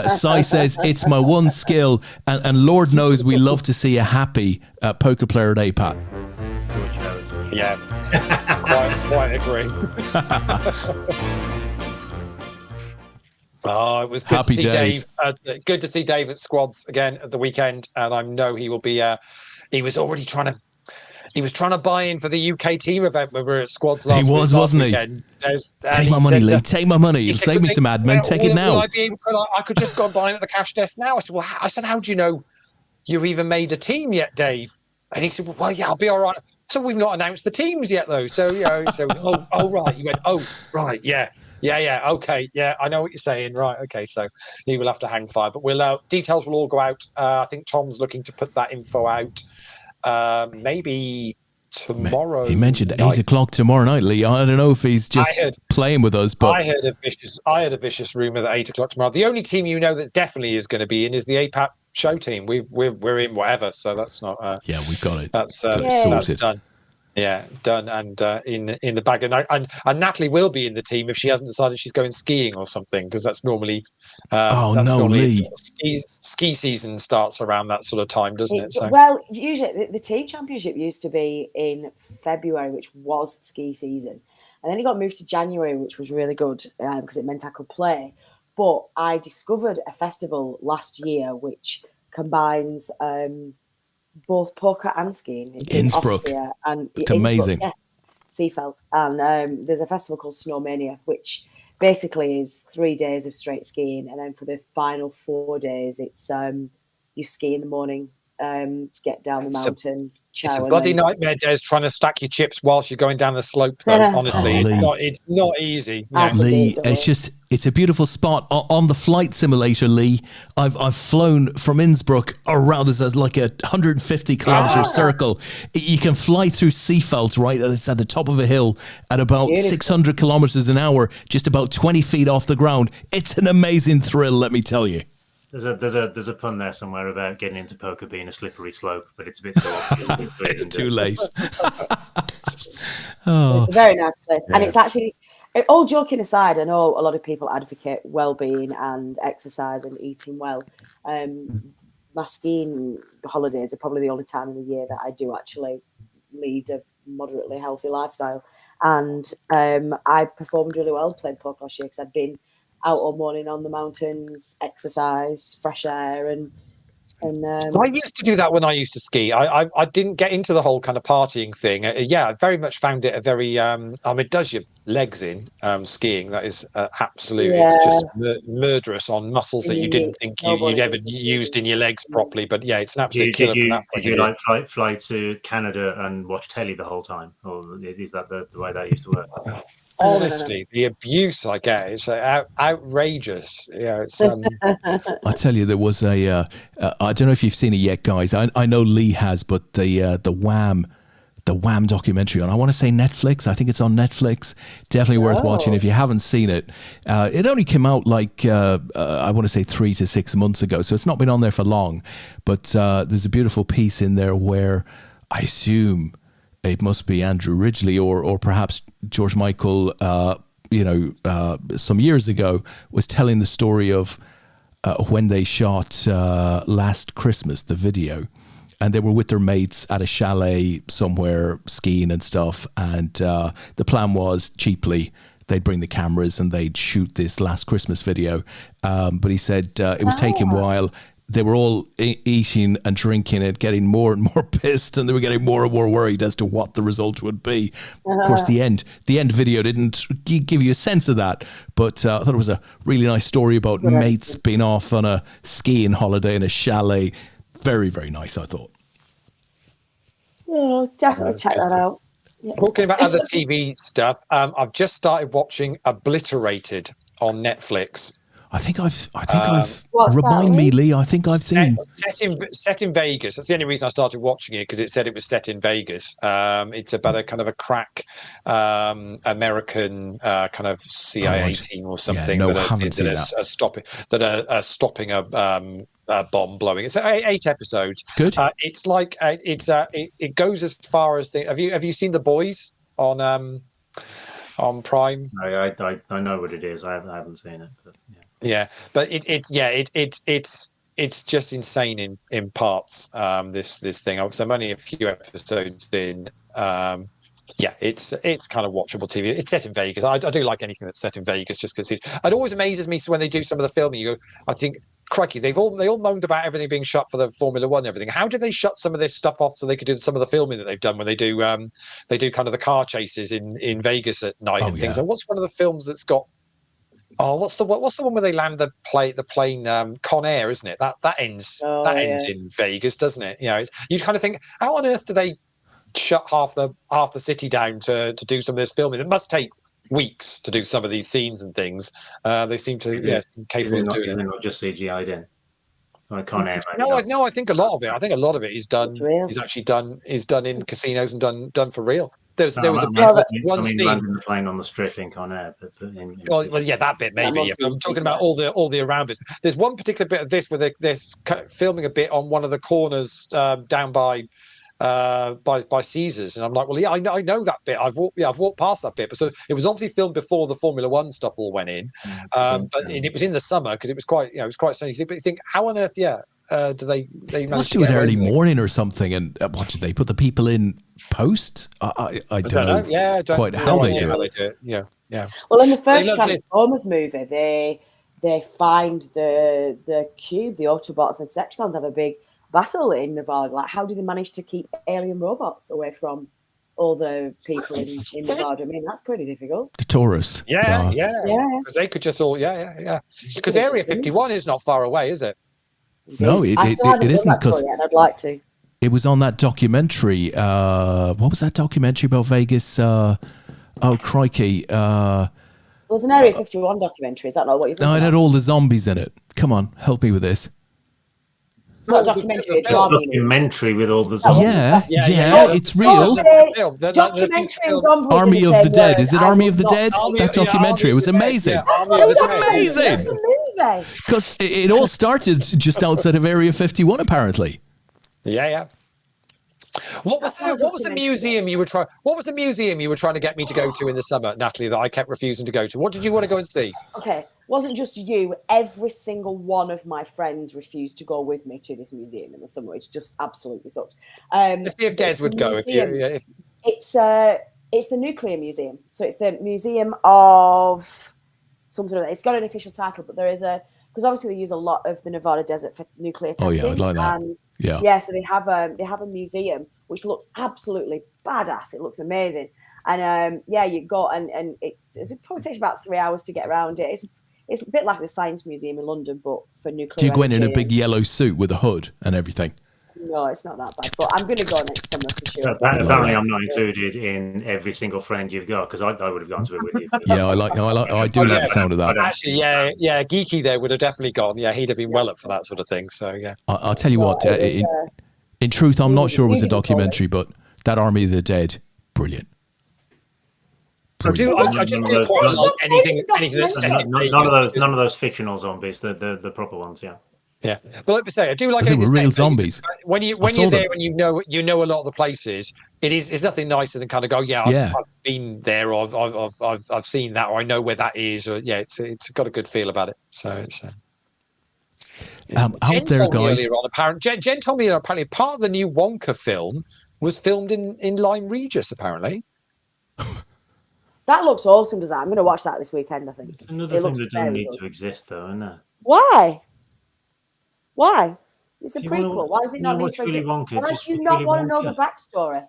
S1: Cy says, it's my one skill. And Lord knows we love to see a happy poker player at APAT.
S2: Yeah, quite agree. Oh, it was good
S1: Happy
S2: to see
S1: days.
S2: Dave. Good to see Dave at Squads again at the weekend, and I know he will be. He was already trying to buy in for the UK team event when we were at Squads last week.
S1: Wasn't
S2: weekend.
S1: Take my money, Leigh. Take my money. You'll save me some admin. Take it now.
S2: I could just go and buy it at the cash desk now. I said, how do you know you've even made a team yet, Dave? And he said, well, yeah, I'll be all right. So we've not announced the teams yet, though. So, right. You went, oh, right, yeah. Yeah. Okay. Yeah, I know what you're saying. Right. Okay. So he will have to hang fire, but details will all go out. I think Tom's looking to put that info out. Maybe tomorrow.
S1: He mentioned 8 o'clock tomorrow night, Leigh. I don't know if he's just playing with us, but
S2: I heard a vicious rumor that 8 o'clock tomorrow. The only team that definitely is going to be in is the APAT show team. We're in whatever, so that's not.
S1: We've got it.
S2: That's
S1: sorted.
S2: That's done. Yeah, done and in the bag. And Natalie will be in the team if she hasn't decided she's going skiing or something, because that's normally.
S1: Leigh.
S2: Ski season starts around that sort of time, doesn't it? So.
S5: Well, usually the team championship used to be in February, which was ski season, and then it got moved to January, which was really good because it meant I could play. But I discovered a festival last year which combines. Both poker and skiing. It's
S1: Innsbruck.
S5: In Austria and
S1: it's amazing.
S5: Yes, Seefeld. And there's a festival called Snowmania, which basically is 3 days of straight skiing. And then for the final 4 days, it's you ski in the morning, get down the mountain,
S2: It's a
S4: and
S2: bloody
S4: then-
S2: nightmare, Des, trying to stack your chips whilst you're going down the slope, though. Honestly, it's not easy.
S4: I can do
S1: Lee,
S4: it,
S1: it's a beautiful spot on the flight simulator, Lee. I've flown from Innsbruck around. There's like a 150 kilometer circle. You can fly through Seefeld, right? It's at the top of a hill at about
S4: Beautiful.
S1: 600 kilometers an hour, just about 20 feet off the ground. It's an amazing thrill, let me tell you.
S3: There's a pun there somewhere about getting into poker being a slippery slope, but it's a bit too obvious.
S1: It's too late.
S4: It's a very nice place, and it's actually. All joking aside, I know a lot of people advocate well-being and exercise and eating well. My skiing holidays are probably the only time in the year that I do actually lead a moderately healthy lifestyle. And I performed really well playing poker last year because I'd been out all morning on the mountains, exercise, fresh air, and
S2: I used to do that when I used to ski. I didn't get into the whole kind of partying thing. I very much found it a very it does your legs in skiing. That is absolute.
S4: Yeah.
S2: It's just murderous on muscles that you didn't think you'd ever used in your legs properly. But yeah, it's an absolute killer from that point of view.
S3: Did you fly to Canada and watch telly the whole time, or is that the way that used to work?
S2: Honestly, the abuse I get is outrageous. Yeah, it's.
S1: I tell you, there was I don't know if you've seen it yet, guys. I know Leigh has, but the Wham documentary on, I want to say Netflix. I think it's on Netflix. Definitely worth watching if you haven't seen it. It only came out like I want to say 3 to 6 months ago, so it's not been on there for long. But there's a beautiful piece in there where I assume it must be Andrew Ridgeley or perhaps George Michael, some years ago, was telling the story of when they shot Last Christmas, the video, and they were with their mates at a chalet somewhere skiing and stuff. And the plan was cheaply they'd bring the cameras and they'd shoot this Last Christmas video. But he said it was taking a while. They were all eating and drinking and getting more and more pissed, and they were getting more and more worried as to what the result would be. Of course, the end video didn't give you a sense of that, but I thought it was a really nice story about mates being off on a skiing holiday in a chalet. Very, very nice, I thought.
S4: Yeah, definitely check that out. Yeah.
S2: Talking about other TV stuff, I've just started watching Obliterated on Netflix.
S1: I think I've remind me, Lee. I think I've seen
S2: set in Vegas. That's the only reason I started watching it, because it said it was set in Vegas. It's about a kind of a crack American kind of CIA team or something that are stopping a bomb blowing. It's 8 episodes.
S1: Good.
S2: It's like it goes as far as have you seen The Boys on Prime?
S3: I know what it is. I haven't seen it, but yeah.
S2: Yeah, but it's just insane in parts. This thing. So I'm only a few episodes in. It's kind of watchable TV. It's set in Vegas. I do like anything that's set in Vegas, just because it always amazes me when they do some of the filming. I think, crikey, they all moaned about everything being shut for the Formula One and everything. How did they shut some of this stuff off so they could do some of the filming that they've done when they do kind of the car chases in Vegas at night and things? And what's one of the films that's got? Oh, what's the one where they land the plane? Con Air, isn't it? That ends in Vegas, doesn't it? You kind of think, how on earth do they shut half the city down to do some of this filming? It must take weeks to do some of these scenes and things. They seem to capable of doing it.
S3: Not just CGI'd in. Con Air.
S2: No, I think a lot of it. I think a lot of it is done. Is done in casinos and done for real. There was one scene
S3: landing the plane on the strip in Con Air.
S2: That bit maybe. Yeah. I'm talking about all the around bits. There's one particular bit of this where they're filming a bit on one of the corners down by Caesars, and I'm like, well, yeah, I know that bit. I've walked past that bit, but so it was obviously filmed before the Formula One stuff all went in, but it was in the summer because it was quite sunny. But you think, how on earth, do they must
S1: do it early morning or something? And what did they put the people in post? I don't know.
S2: Yeah, I don't
S1: quite
S2: know
S1: how they do
S2: it. Yeah.
S4: Well, in the first Transformers movie, they find the cube, the Autobots, and the Decepticons have a big battle in Nevada. Like, how do they manage to keep alien robots away from all the people in Nevada? I mean, that's pretty difficult.
S1: The tourists.
S2: Yeah. Because they could just all, Because Area 51 is not far away, is it?
S1: No, it isn't. Because
S4: I'd like to.
S1: It was on that documentary. What was that documentary about Vegas? Oh, crikey.
S5: Well, it's an Area 51 documentary. Is that not what you're thinking?
S1: No, it had all the zombies in it. Come on, help me with this.
S5: Not a documentary, a drama.
S3: Documentary with all the zombies.
S1: Yeah, it's real.
S5: Documentary and zombies.
S1: Army of the Dead. Is it Army of the Dead? That documentary. It was amazing. It was amazing. Because it all started just outside of Area 51, apparently.
S2: Yeah. What was the museum you were trying? What was the museum you were trying to get me to go to in the summer, Natalie? That I kept refusing to go to. What did you want to go and see?
S5: Okay, wasn't just you. Every single one of my friends refused to go with me to this museum in the summer. It's just absolutely sucks.
S2: Let's see if Des would go.
S5: It's the Nuclear Museum. So it's the Museum of something. It's got an official title, but there is because obviously they use a lot of the Nevada desert for nuclear testing.
S1: Oh yeah, I'd like that.
S5: And so they have a museum which looks absolutely badass. It looks amazing. And you go and it probably takes about 3 hours to get around it. It's a bit like the Science Museum in London, but for nuclear.
S1: Do you go in a big yellow suit with a hood and everything?
S5: No, it's not that bad. But I'm going to go next summer for sure.
S3: Apparently, I'm not included in every single friend you've got because I would have gone to it with you.
S1: Yeah, I do like the sound of that.
S2: Actually, yeah, Geeky there would have definitely gone. Yeah, he'd have been well up for that sort of thing. So yeah,
S1: I'll tell you what. In truth, I'm not sure it was a documentary, but that Army of the Dead, brilliant.
S2: I just do quite like anything that's set in
S3: none of those fictional zombies, the proper ones, yeah.
S2: Yeah, but like I say, I do like
S1: anything real zombies.
S2: When you're there and you know a lot of the places, it's nothing nicer than kind of go, I've been there, or I've seen that, or I know where that is, or it's got a good feel about it. So it's.
S1: Out there, guys.
S2: Jen told me apparently part of the new Wonka film was filmed in Lyme Regis, apparently.
S5: That looks awesome, does that? I'm going to watch that this weekend, I think.
S3: It's another thing that doesn't need to exist, though, isn't it?
S5: Why? It's a prequel. Why does it not need to exist? Why do you not want to know the backstory?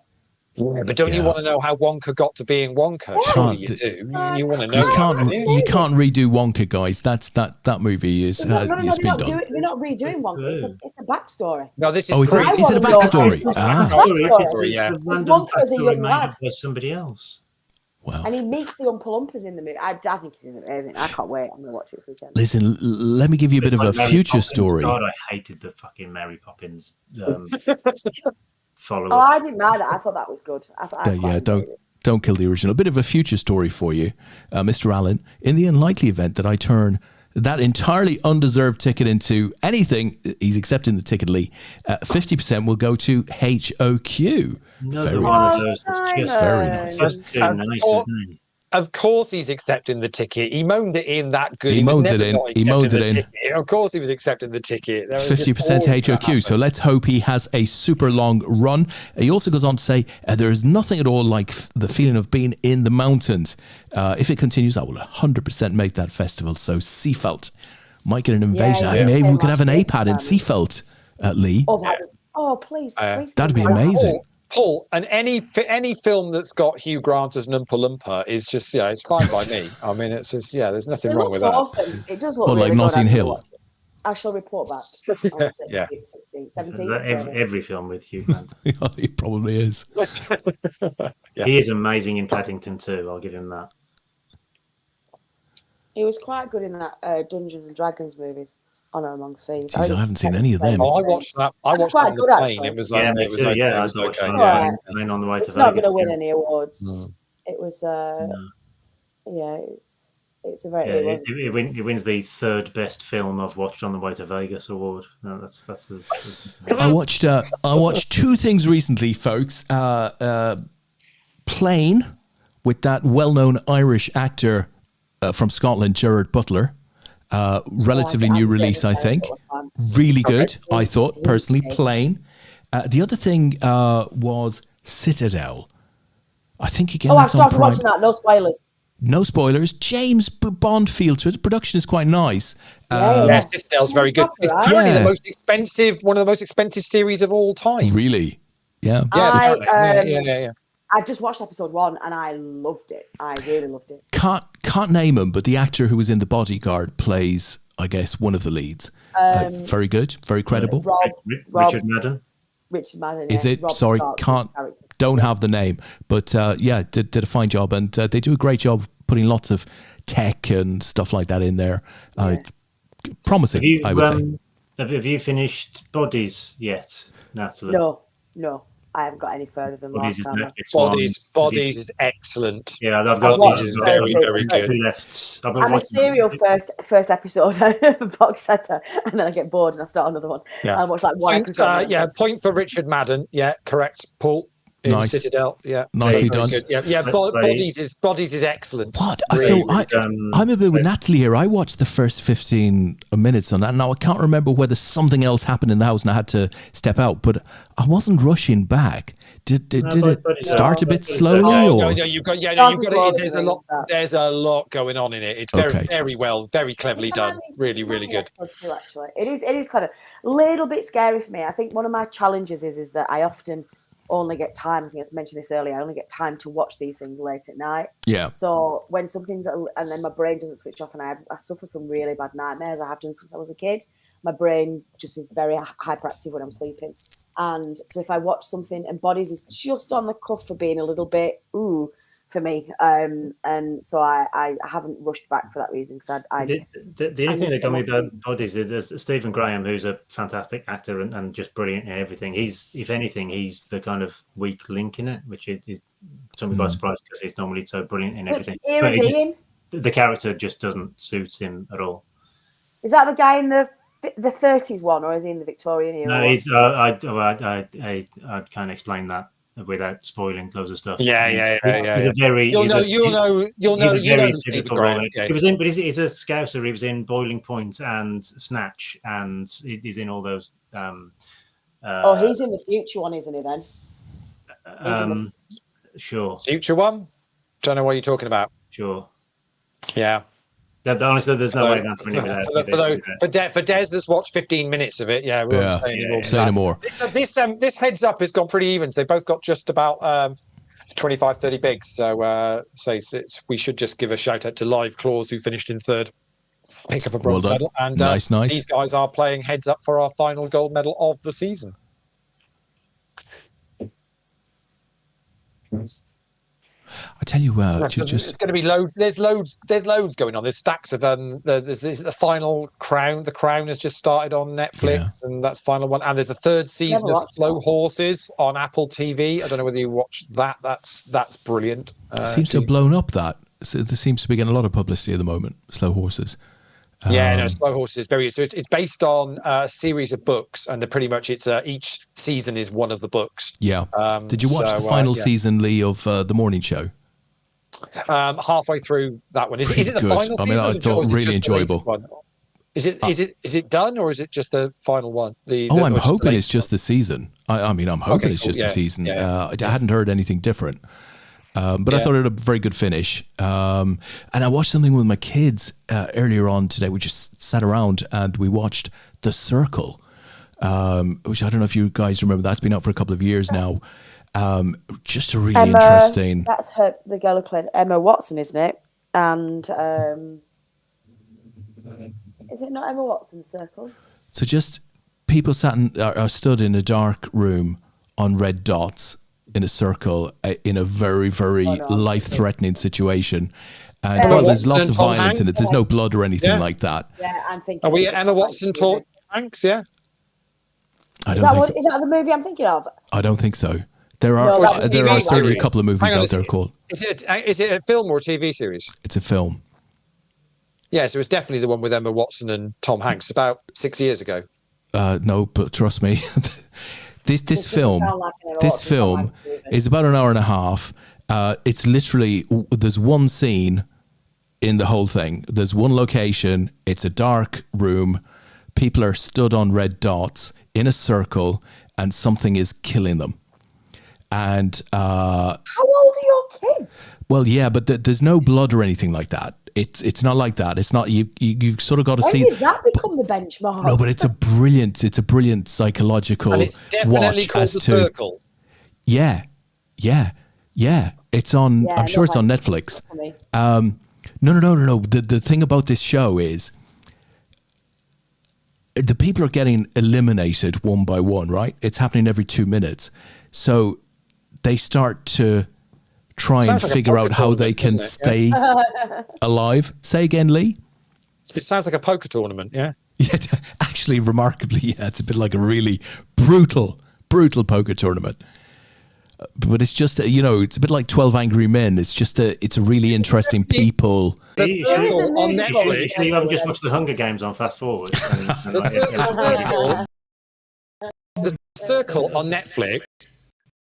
S2: Yeah, but don't you want to know how Wonka got to being Wonka? Surely you do. You want to know.
S1: You can't redo Wonka, guys. That movie is.
S5: No, it's been done. We're not redoing Wonka. It's a backstory.
S2: No, this is.
S1: Is it a backstory?
S3: Yeah. Wonka is a young lad by somebody else.
S1: Wow.
S5: And he meets the Oompa Loompas in the movie. I think this is amazing. I can't wait. I'm going to watch it this weekend.
S1: Listen, let me give you a bit of a future story.
S3: God, I hated the fucking Mary Poppins follow-up.
S5: Oh, I didn't mind it. I thought that was good.
S1: Don't kill the original. A bit of a future story for you, Mr. Allen. In the unlikely event that I turn that entirely undeserved ticket into anything, he's accepting the ticket, Leigh, 50% will go to HOQ.
S3: Very nice.
S1: Very nice.
S3: Just too nice, isn't he?
S2: Of course he's accepting the ticket. He moaned it in that good.
S1: He moaned it in.
S2: Of course he was accepting the ticket.
S1: 50% HOQ. So let's hope he has a super long run. He also goes on to say, there is nothing at all like the feeling of being in the mountains. If it continues, I will 100% make that festival. So Seafelt might get an invasion. Maybe we could have an APAT in Seafelt, Leigh.
S5: Please.
S1: That'd be amazing.
S2: Paul, and any film that's got Hugh Grant as an Oompa Loompa is just, it's fine by me. I mean, it's just, there's nothing wrong with that.
S5: Awesome. It does look
S1: really
S5: like
S1: Notting Hill.
S5: I shall report back. 16, 17.
S3: Every film with Hugh Grant.
S1: He probably is.
S3: He is amazing in Paddington too. I'll give him that.
S5: He was quite good in that Dungeons and Dragons movies. On Among Thieves.
S1: Jeez, I haven't seen any of them.
S2: I watched that. I watched it on the plane. It was okay.
S3: And then on the way to Vegas.
S5: It's not going to win any awards. No. It was. It's a very.
S3: It wins the third best film I've watched on the way to Vegas award. No, that's.
S1: I watched two things recently, folks. Plane with that well-known Irish actor from Scotland, Gerard Butler. Relatively new release, I think. Really good, I thought, personally. Plane. The other thing was Citadel. I think again.
S5: I've started watching that. No spoilers.
S1: No spoilers. James Bond feel to it. The production is quite nice.
S2: Citadel's very good. It's currently one of the most expensive series of all time.
S1: Really? Yeah.
S5: I've just watched episode 1 and I loved it. I really loved it.
S1: Can't name him, but the actor who was in The Bodyguard plays, I guess, one of the leads. Very good, very credible.
S3: Richard Madden.
S5: Richard Madden.
S1: Is it?
S5: Rob
S1: Sorry,
S5: Stark's
S1: don't have the name. But did a fine job. And they do a great job putting lots of tech and stuff like that in there. Promising, I would say.
S3: Have you finished Bodies yet, Natalie?
S5: No. I haven't got any further than
S3: Bodies
S5: last time.
S2: Bodies is excellent.
S3: Yeah, I've got
S2: Bodies is very, very good.
S5: I'm a serial first episode of a box setter, and then I get bored and I start another one.
S2: Yeah.
S5: I watch like one episode.
S2: Point for Richard Madden. Yeah, correct, Paul. In
S1: Nice.
S2: Citadel,
S1: Nicely done.
S2: Bodies is excellent.
S1: What?
S2: Really,
S1: I'm a bit with Natalie here. I watched the first 15 minutes on that. Now I can't remember whether something else happened in the house and I had to step out, but I wasn't rushing back. Did it start a bit slowly?
S2: There's a lot going on in it. It's very cleverly done. Really, really good.
S5: Actually, it is kind of a little bit scary for me. I think one of my challenges is that I often only get time. I think I mentioned this earlier. I only get time to watch these things late at night.
S1: Yeah.
S5: So when something's and then my brain doesn't switch off, and I suffer from really bad nightmares. I have done since I was a kid. My brain just is very hyperactive when I'm sleeping. And so if I watch something, and Bodies is just on the cuff for being a little bit for me, and so I haven't rushed back for that reason. Because
S3: the only thing that got me about Bodies is Stephen Graham, who's a fantastic actor and just brilliant in everything. If anything, he's the kind of weak link in it, which is took me by surprise because he's normally so brilliant in everything.
S5: Which era is he in?
S3: The character just doesn't suit him at all.
S5: Is that the guy in the 30s one, or is he in the Victorian era?
S3: No, he's. I can't explain that without spoiling loads of stuff. He's a very. You'll know.
S2: Typical role.
S3: He was in, but he's a Scouser. He was in Boiling Point and Snatch, and he's in all those.
S5: He's in the future one, isn't he? Then.
S3: Sure.
S2: Future one. Don't know what you're talking about.
S3: Sure.
S2: Yeah.
S3: Honestly, there's no way of answering it.
S2: For Des that's watched 15 minutes of it, we won't say any more. This heads up has gone pretty even. They both got just about 25, 30 bigs. So we should just give a shout out to Live Claws, who finished in third, pick up a bronze medal. And
S1: nice.
S2: These guys are playing heads up for our final gold medal of the season.
S1: I tell you,
S2: it's going to be loads. There's loads going on. There's stacks of there's the final Crown. The Crown has just started on Netflix, and that's final one. And there's a third season of Slow Horses on Apple TV. I don't know whether you watched that. That's brilliant.
S1: Seems to have blown up. So there seems to be getting a lot of publicity at the moment. Slow Horses.
S2: Slow Horses is very. So it's based on a series of books, and pretty much each season is one of the books.
S1: Yeah. Did you watch the final season, Leigh, of the morning show?
S2: Halfway through that one. Is it the final season?
S1: I thought really enjoyable.
S2: Is it done, or is it just the final one?
S1: I'm hoping it's just the season. I'm hoping it's just the season. I hadn't heard anything different. But I thought it had a very good finish. And I watched something with my kids earlier on today. We just sat around and we watched The Circle, which I don't know if you guys remember. That's been out for a couple of years now. Just a really interesting.
S5: That's the girl who played Emma Watson, isn't it? And is it not Emma Watson, Circle?
S1: So just people are stood in a dark room on red dots in a circle in a very, very life-threatening situation. And there's lots of violence in it. There's no blood or anything like that.
S5: Yeah, I'm thinking.
S2: Are we Emma Watson Tom Hanks? Yeah.
S5: Is that the movie I'm thinking of?
S1: I don't think so. There are certainly a couple of movies out there called.
S2: Is it a film or a TV series?
S1: It's a film.
S2: Yeah, so it's definitely the one with Emma Watson and Tom Hanks about 6 years ago.
S1: No, but trust me. This film is about an hour and a half. It's literally, there's one scene in the whole thing. There's one location. It's a dark room. People are stood on red dots in a circle, and something is killing them. And
S5: how old are your kids?
S1: Well, yeah, but there's no blood or anything like that. It's not like that. It's not you sort of got to see.
S5: When did that become the benchmark?
S1: No, but it's a brilliant psychological
S2: and it's definitely
S1: watch
S2: called
S1: as
S2: The
S1: to.
S2: Circle.
S1: Yeah. It's on. I'm sure it's on Netflix. No. The thing about this show is the people are getting eliminated one by one, right? It's happening every 2 minutes. So they start to try and figure out how they can stay alive. Say again, Leigh?
S2: It sounds like a poker tournament, yeah?
S1: Yeah, actually, remarkably, yeah, it's a bit like a really brutal poker tournament. But it's just, it's a bit like 12 Angry Men. It's just it's a really interesting people.
S2: On Netflix.
S3: You haven't just watched the Hunger Games on fast forward.
S2: The Circle on Netflix.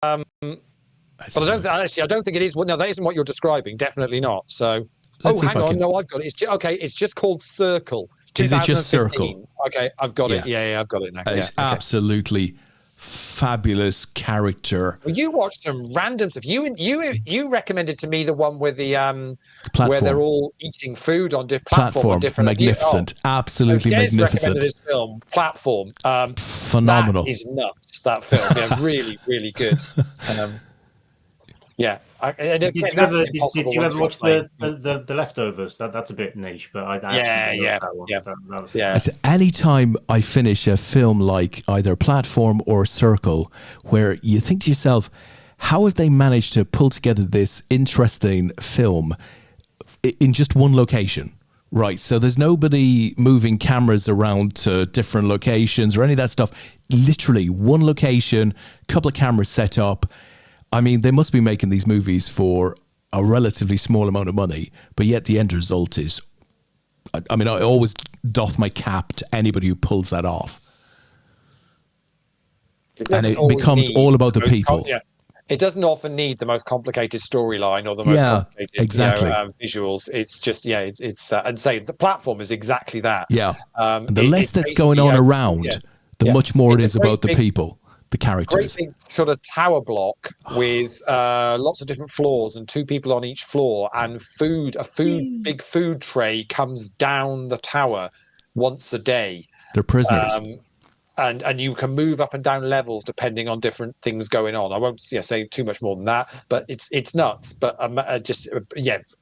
S2: But I don't think it is. Well, no, that isn't what you're describing. Definitely not. So, hang on. No, I've got it. It's just called Circle.
S1: Is it just Circle?
S2: Okay, I've got it. Yeah, I've got it now.
S1: It's absolutely fabulous character.
S2: Well, you watched some random stuff. You recommended to me the one with the
S1: Platform.
S2: where they're all eating food on platform on different.
S1: Magnificent, absolutely
S2: so
S1: magnificent.
S2: Recommended this film, Platform.
S1: Phenomenal.
S2: That is nuts. That film, yeah, really, really good. Yeah.
S3: Did you ever watch the Leftovers? That's a bit niche, but I
S1: Anytime I finish a film like either Platform or Circle, where you think to yourself, how have they managed to pull together this interesting film in just one location? Right, so there's nobody moving cameras around to different locations or any of that stuff. Literally one location, couple of cameras set up. I mean, they must be making these movies for a relatively small amount of money, but yet the end result is, I mean, I always doff my cap to anybody who pulls that off. And it becomes all about the people.
S2: Yeah. It doesn't often need the most complicated storyline or the most complicated visuals. It's just, it's and say the Platform is exactly that.
S1: Yeah. And the less that's going on around, the much more it is about the people. The characters.
S2: Great big sort of tower block with lots of different floors and 2 people on each floor, and big food tray comes down the tower once a day.
S1: They're prisoners.
S2: And you can move up and down levels depending on different things going on. I won't say too much more than that, but it's nuts. But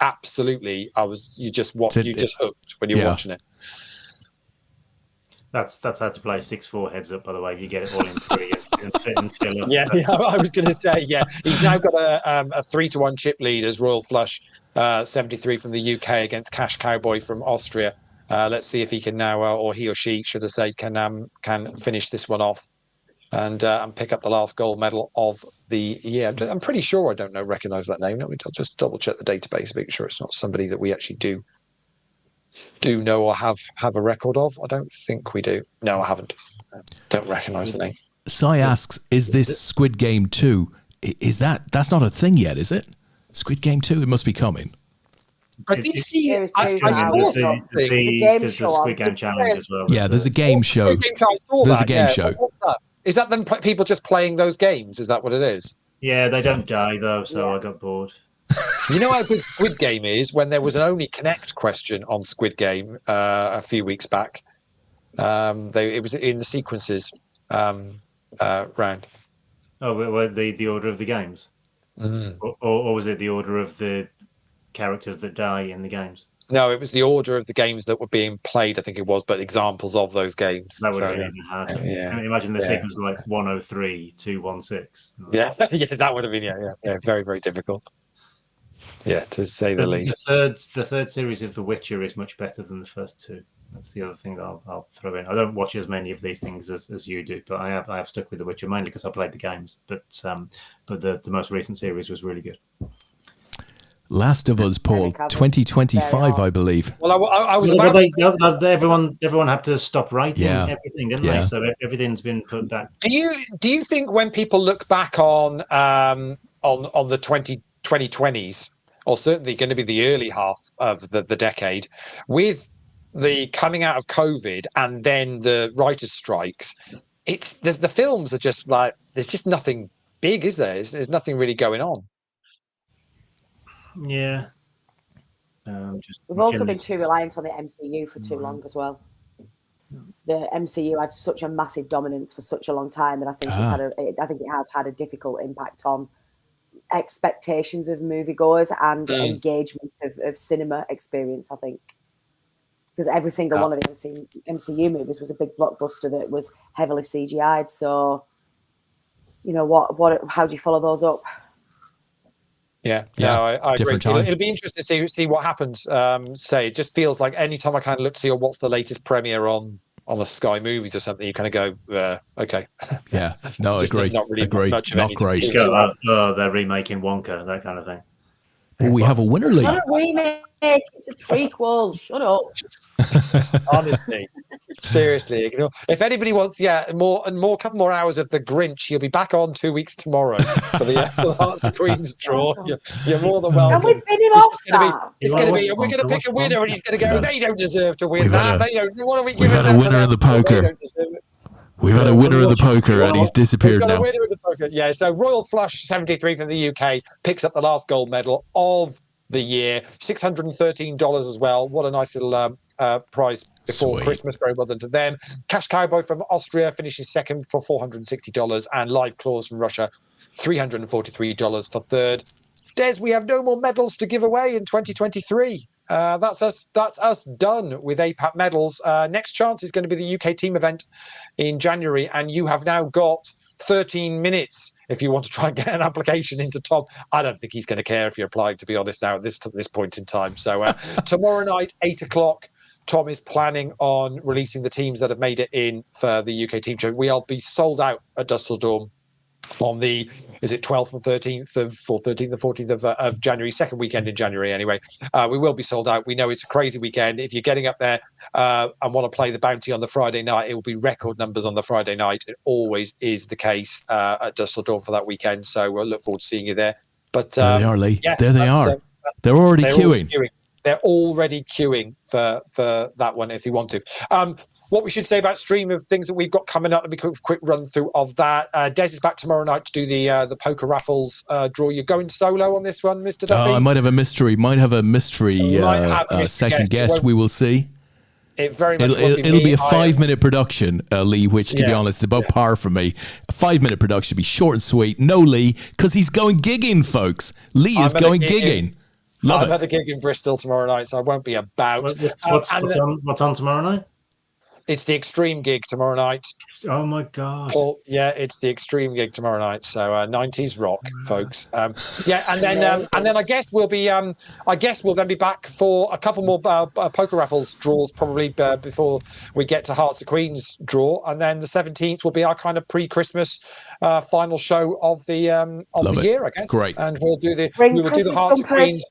S2: absolutely. You just hooked when you're watching it.
S3: That's how to play 6-4 heads up, by the way. You get it all in 3 and fit and fill up.
S2: Yeah, I was going to say, he's now got a 3-1 chip lead as Royal Flush 73 from the UK against Cash Cowboy from Austria. Let's see if he can now, or he or she, should I say, can finish this one off and pick up the last gold medal of the year. I'm pretty sure I don't recognise that name. I'll just double check the database, make sure it's not somebody that we actually do know or have a record of. I don't think we do. No, I haven't. Don't recognise the name.
S1: Sai asks, is this Squid Game 2? That's not a thing yet, is it? Squid Game 2? It must be coming.
S2: I did see it.
S3: There's the Squid Game Challenge as well.
S1: Yeah, there's a game show. There's a game show.
S2: What's that? Is that them people just playing those games? Is that what it is?
S3: Yeah, they don't die though, so I got bored.
S2: You know how good Squid Game is? When there was an Only Connect question on Squid Game a few weeks back. It was in the sequences round.
S3: Oh, well, the order of the games? Or was it the order of the characters that die in the games?
S2: No, it was the order of the games that were being played, I think it was, but examples of those games.
S3: That would have been hard. I mean, imagine the sequence like 103, 216.
S2: Yeah, that would have been, very, very difficult. Yeah, to say the least.
S3: The third series of The Witcher is much better than the first 2. That's the other thing that I'll throw in. I don't watch as many of these things as you do, but I have stuck with The Witcher mainly because I played the games. But the most recent series was really good.
S1: Last of Us, Paul, 2025, I believe.
S2: Well, I was about
S3: everyone had to stop writing everything, didn't they? So everything's been put back.
S2: Do you think when people look back on the 2020s, or certainly going to be the early half of the decade, with the coming out of COVID and then the writers' strikes, it's the films are just like, there's just nothing big, is there? There's nothing really going on.
S3: Yeah.
S5: We've also been too reliant on the MCU for too long as well. The MCU had such a massive dominance for such a long time that I think it has had a difficult impact on expectations of moviegoers and engagement of cinema experience, I think. because every single one of the MCU movies was a big blockbuster that was heavily CGI'd. So, you know, how do you follow those up?
S2: Yeah, no, I agree. It'll be interesting to see what happens. It just feels like any time I kind of look to see what's the latest premiere on the Sky Movies or something, you kind of go, okay.
S1: Yeah, no, I agree.
S2: Not really much of anything.
S1: Great.
S3: They're remaking Wonka, that kind of thing.
S1: Well, we have a winner, Leigh.
S5: It's not a remake, it's a prequel. Shut up.
S2: Honestly, seriously. If anybody wants, couple more hours of The Grinch, he'll be back on 2 weeks tomorrow for the Hearts and Queens draw. You're more than welcome.
S5: And we've been him off that.
S2: We're going to pick a winner, and he's going to go, they don't deserve to win that. What are we giving
S1: them? We've had a winner in the poker. We've had a winner in the poker, and he's disappeared now.
S2: A winner in the poker. Yeah, so Royal Flush 73 from the UK picks up the last gold medal of the year, $613 as well. What a nice little prize before Christmas. Very well done to them. Cash Cowboy from Austria finishes second for $460, and Live Claws from Russia, $343 for third. Des, we have no more medals to give away in 2023. That's us done with APAT medals. Next chance is going to be the UK team event in January, and you have now got 13 minutes if you want to try and get an application into Tom. I don't think he's going to care if you're applying, to be honest, now at this point in time. So tomorrow night, 8:00, Tom is planning on releasing the teams that have made it in for the UK team show. We'll be sold out at Dustledorm on the 12th and 13th and 14th of January, second weekend in January anyway. We will be sold out. We know it's a crazy weekend. If you're getting up there and want to play the bounty on the Friday night, it will be record numbers on the Friday night. It always is the case at Dustledorm for that one. So we'll look forward to seeing you there. But
S1: there they are, Leigh. Yeah, there they are. They're already queuing.
S2: They're already queuing for that one if you want to. What we should say about stream of things that we've got coming up, let me quick run through of that. Des is back tomorrow night to do the poker raffles draw. You're going solo on this one, Mr. Duffy?
S1: I might have a mystery. Second guest. We will see.
S2: It very much
S1: it'll be a 5-minute production, Leigh, which, to be honest, is about par for me. A 5-minute production should be short and sweet. No Leigh, because he's going gigging, folks. Leigh is going gigging.
S2: I've had a gig in Bristol tomorrow night, so I won't be about.
S3: What's on tomorrow night?
S2: It's the Extreme gig tomorrow night.
S3: Oh my God!
S2: It's the Extreme gig tomorrow night. So 90s rock, folks. And then I guess we'll be. We'll then be back for a couple more poker raffles draws probably before we get to Hearts of Queens draw, and then the 17th will be our kind of pre-Christmas final show of the year, I guess.
S1: Great.
S2: And we will do the Hearts of Queens.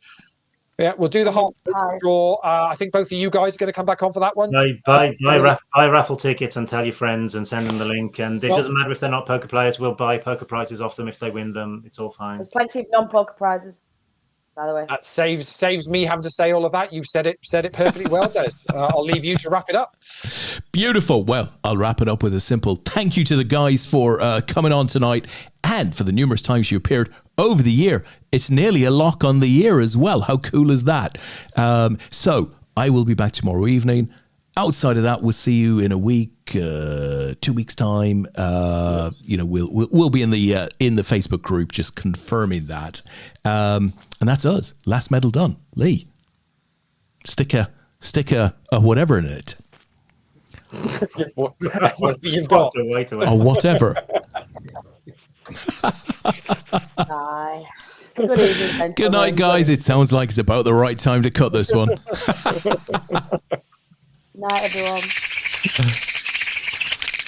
S2: Yeah, we'll do the whole draw. I think both of you guys are going to come back on for that one.
S3: Buy raffle tickets and tell your friends and send them the link. And it doesn't matter if they're not poker players. We'll buy poker prizes off them if they win them. It's all fine.
S5: There's plenty of non-poker prizes, by the way.
S2: That saves me having to say all of that. You've said it perfectly well, Des. I'll leave you to wrap it up.
S1: Beautiful. Well, I'll wrap it up with a simple thank you to the guys for coming on tonight and for the numerous times you appeared over the year. It's nearly a lock on the year as well. How cool is that? So I will be back tomorrow evening. Outside of that, we'll see you in a week, 2 weeks time. We'll be in the Facebook group just confirming that. And that's us. Last medal done. Leigh, stick a whatever in it.
S2: What you've got.
S1: Or whatever.
S5: Bye. Good evening, gentlemen.
S1: Good night, guys. It sounds like it's about the right time to cut this one.
S5: Night, everyone.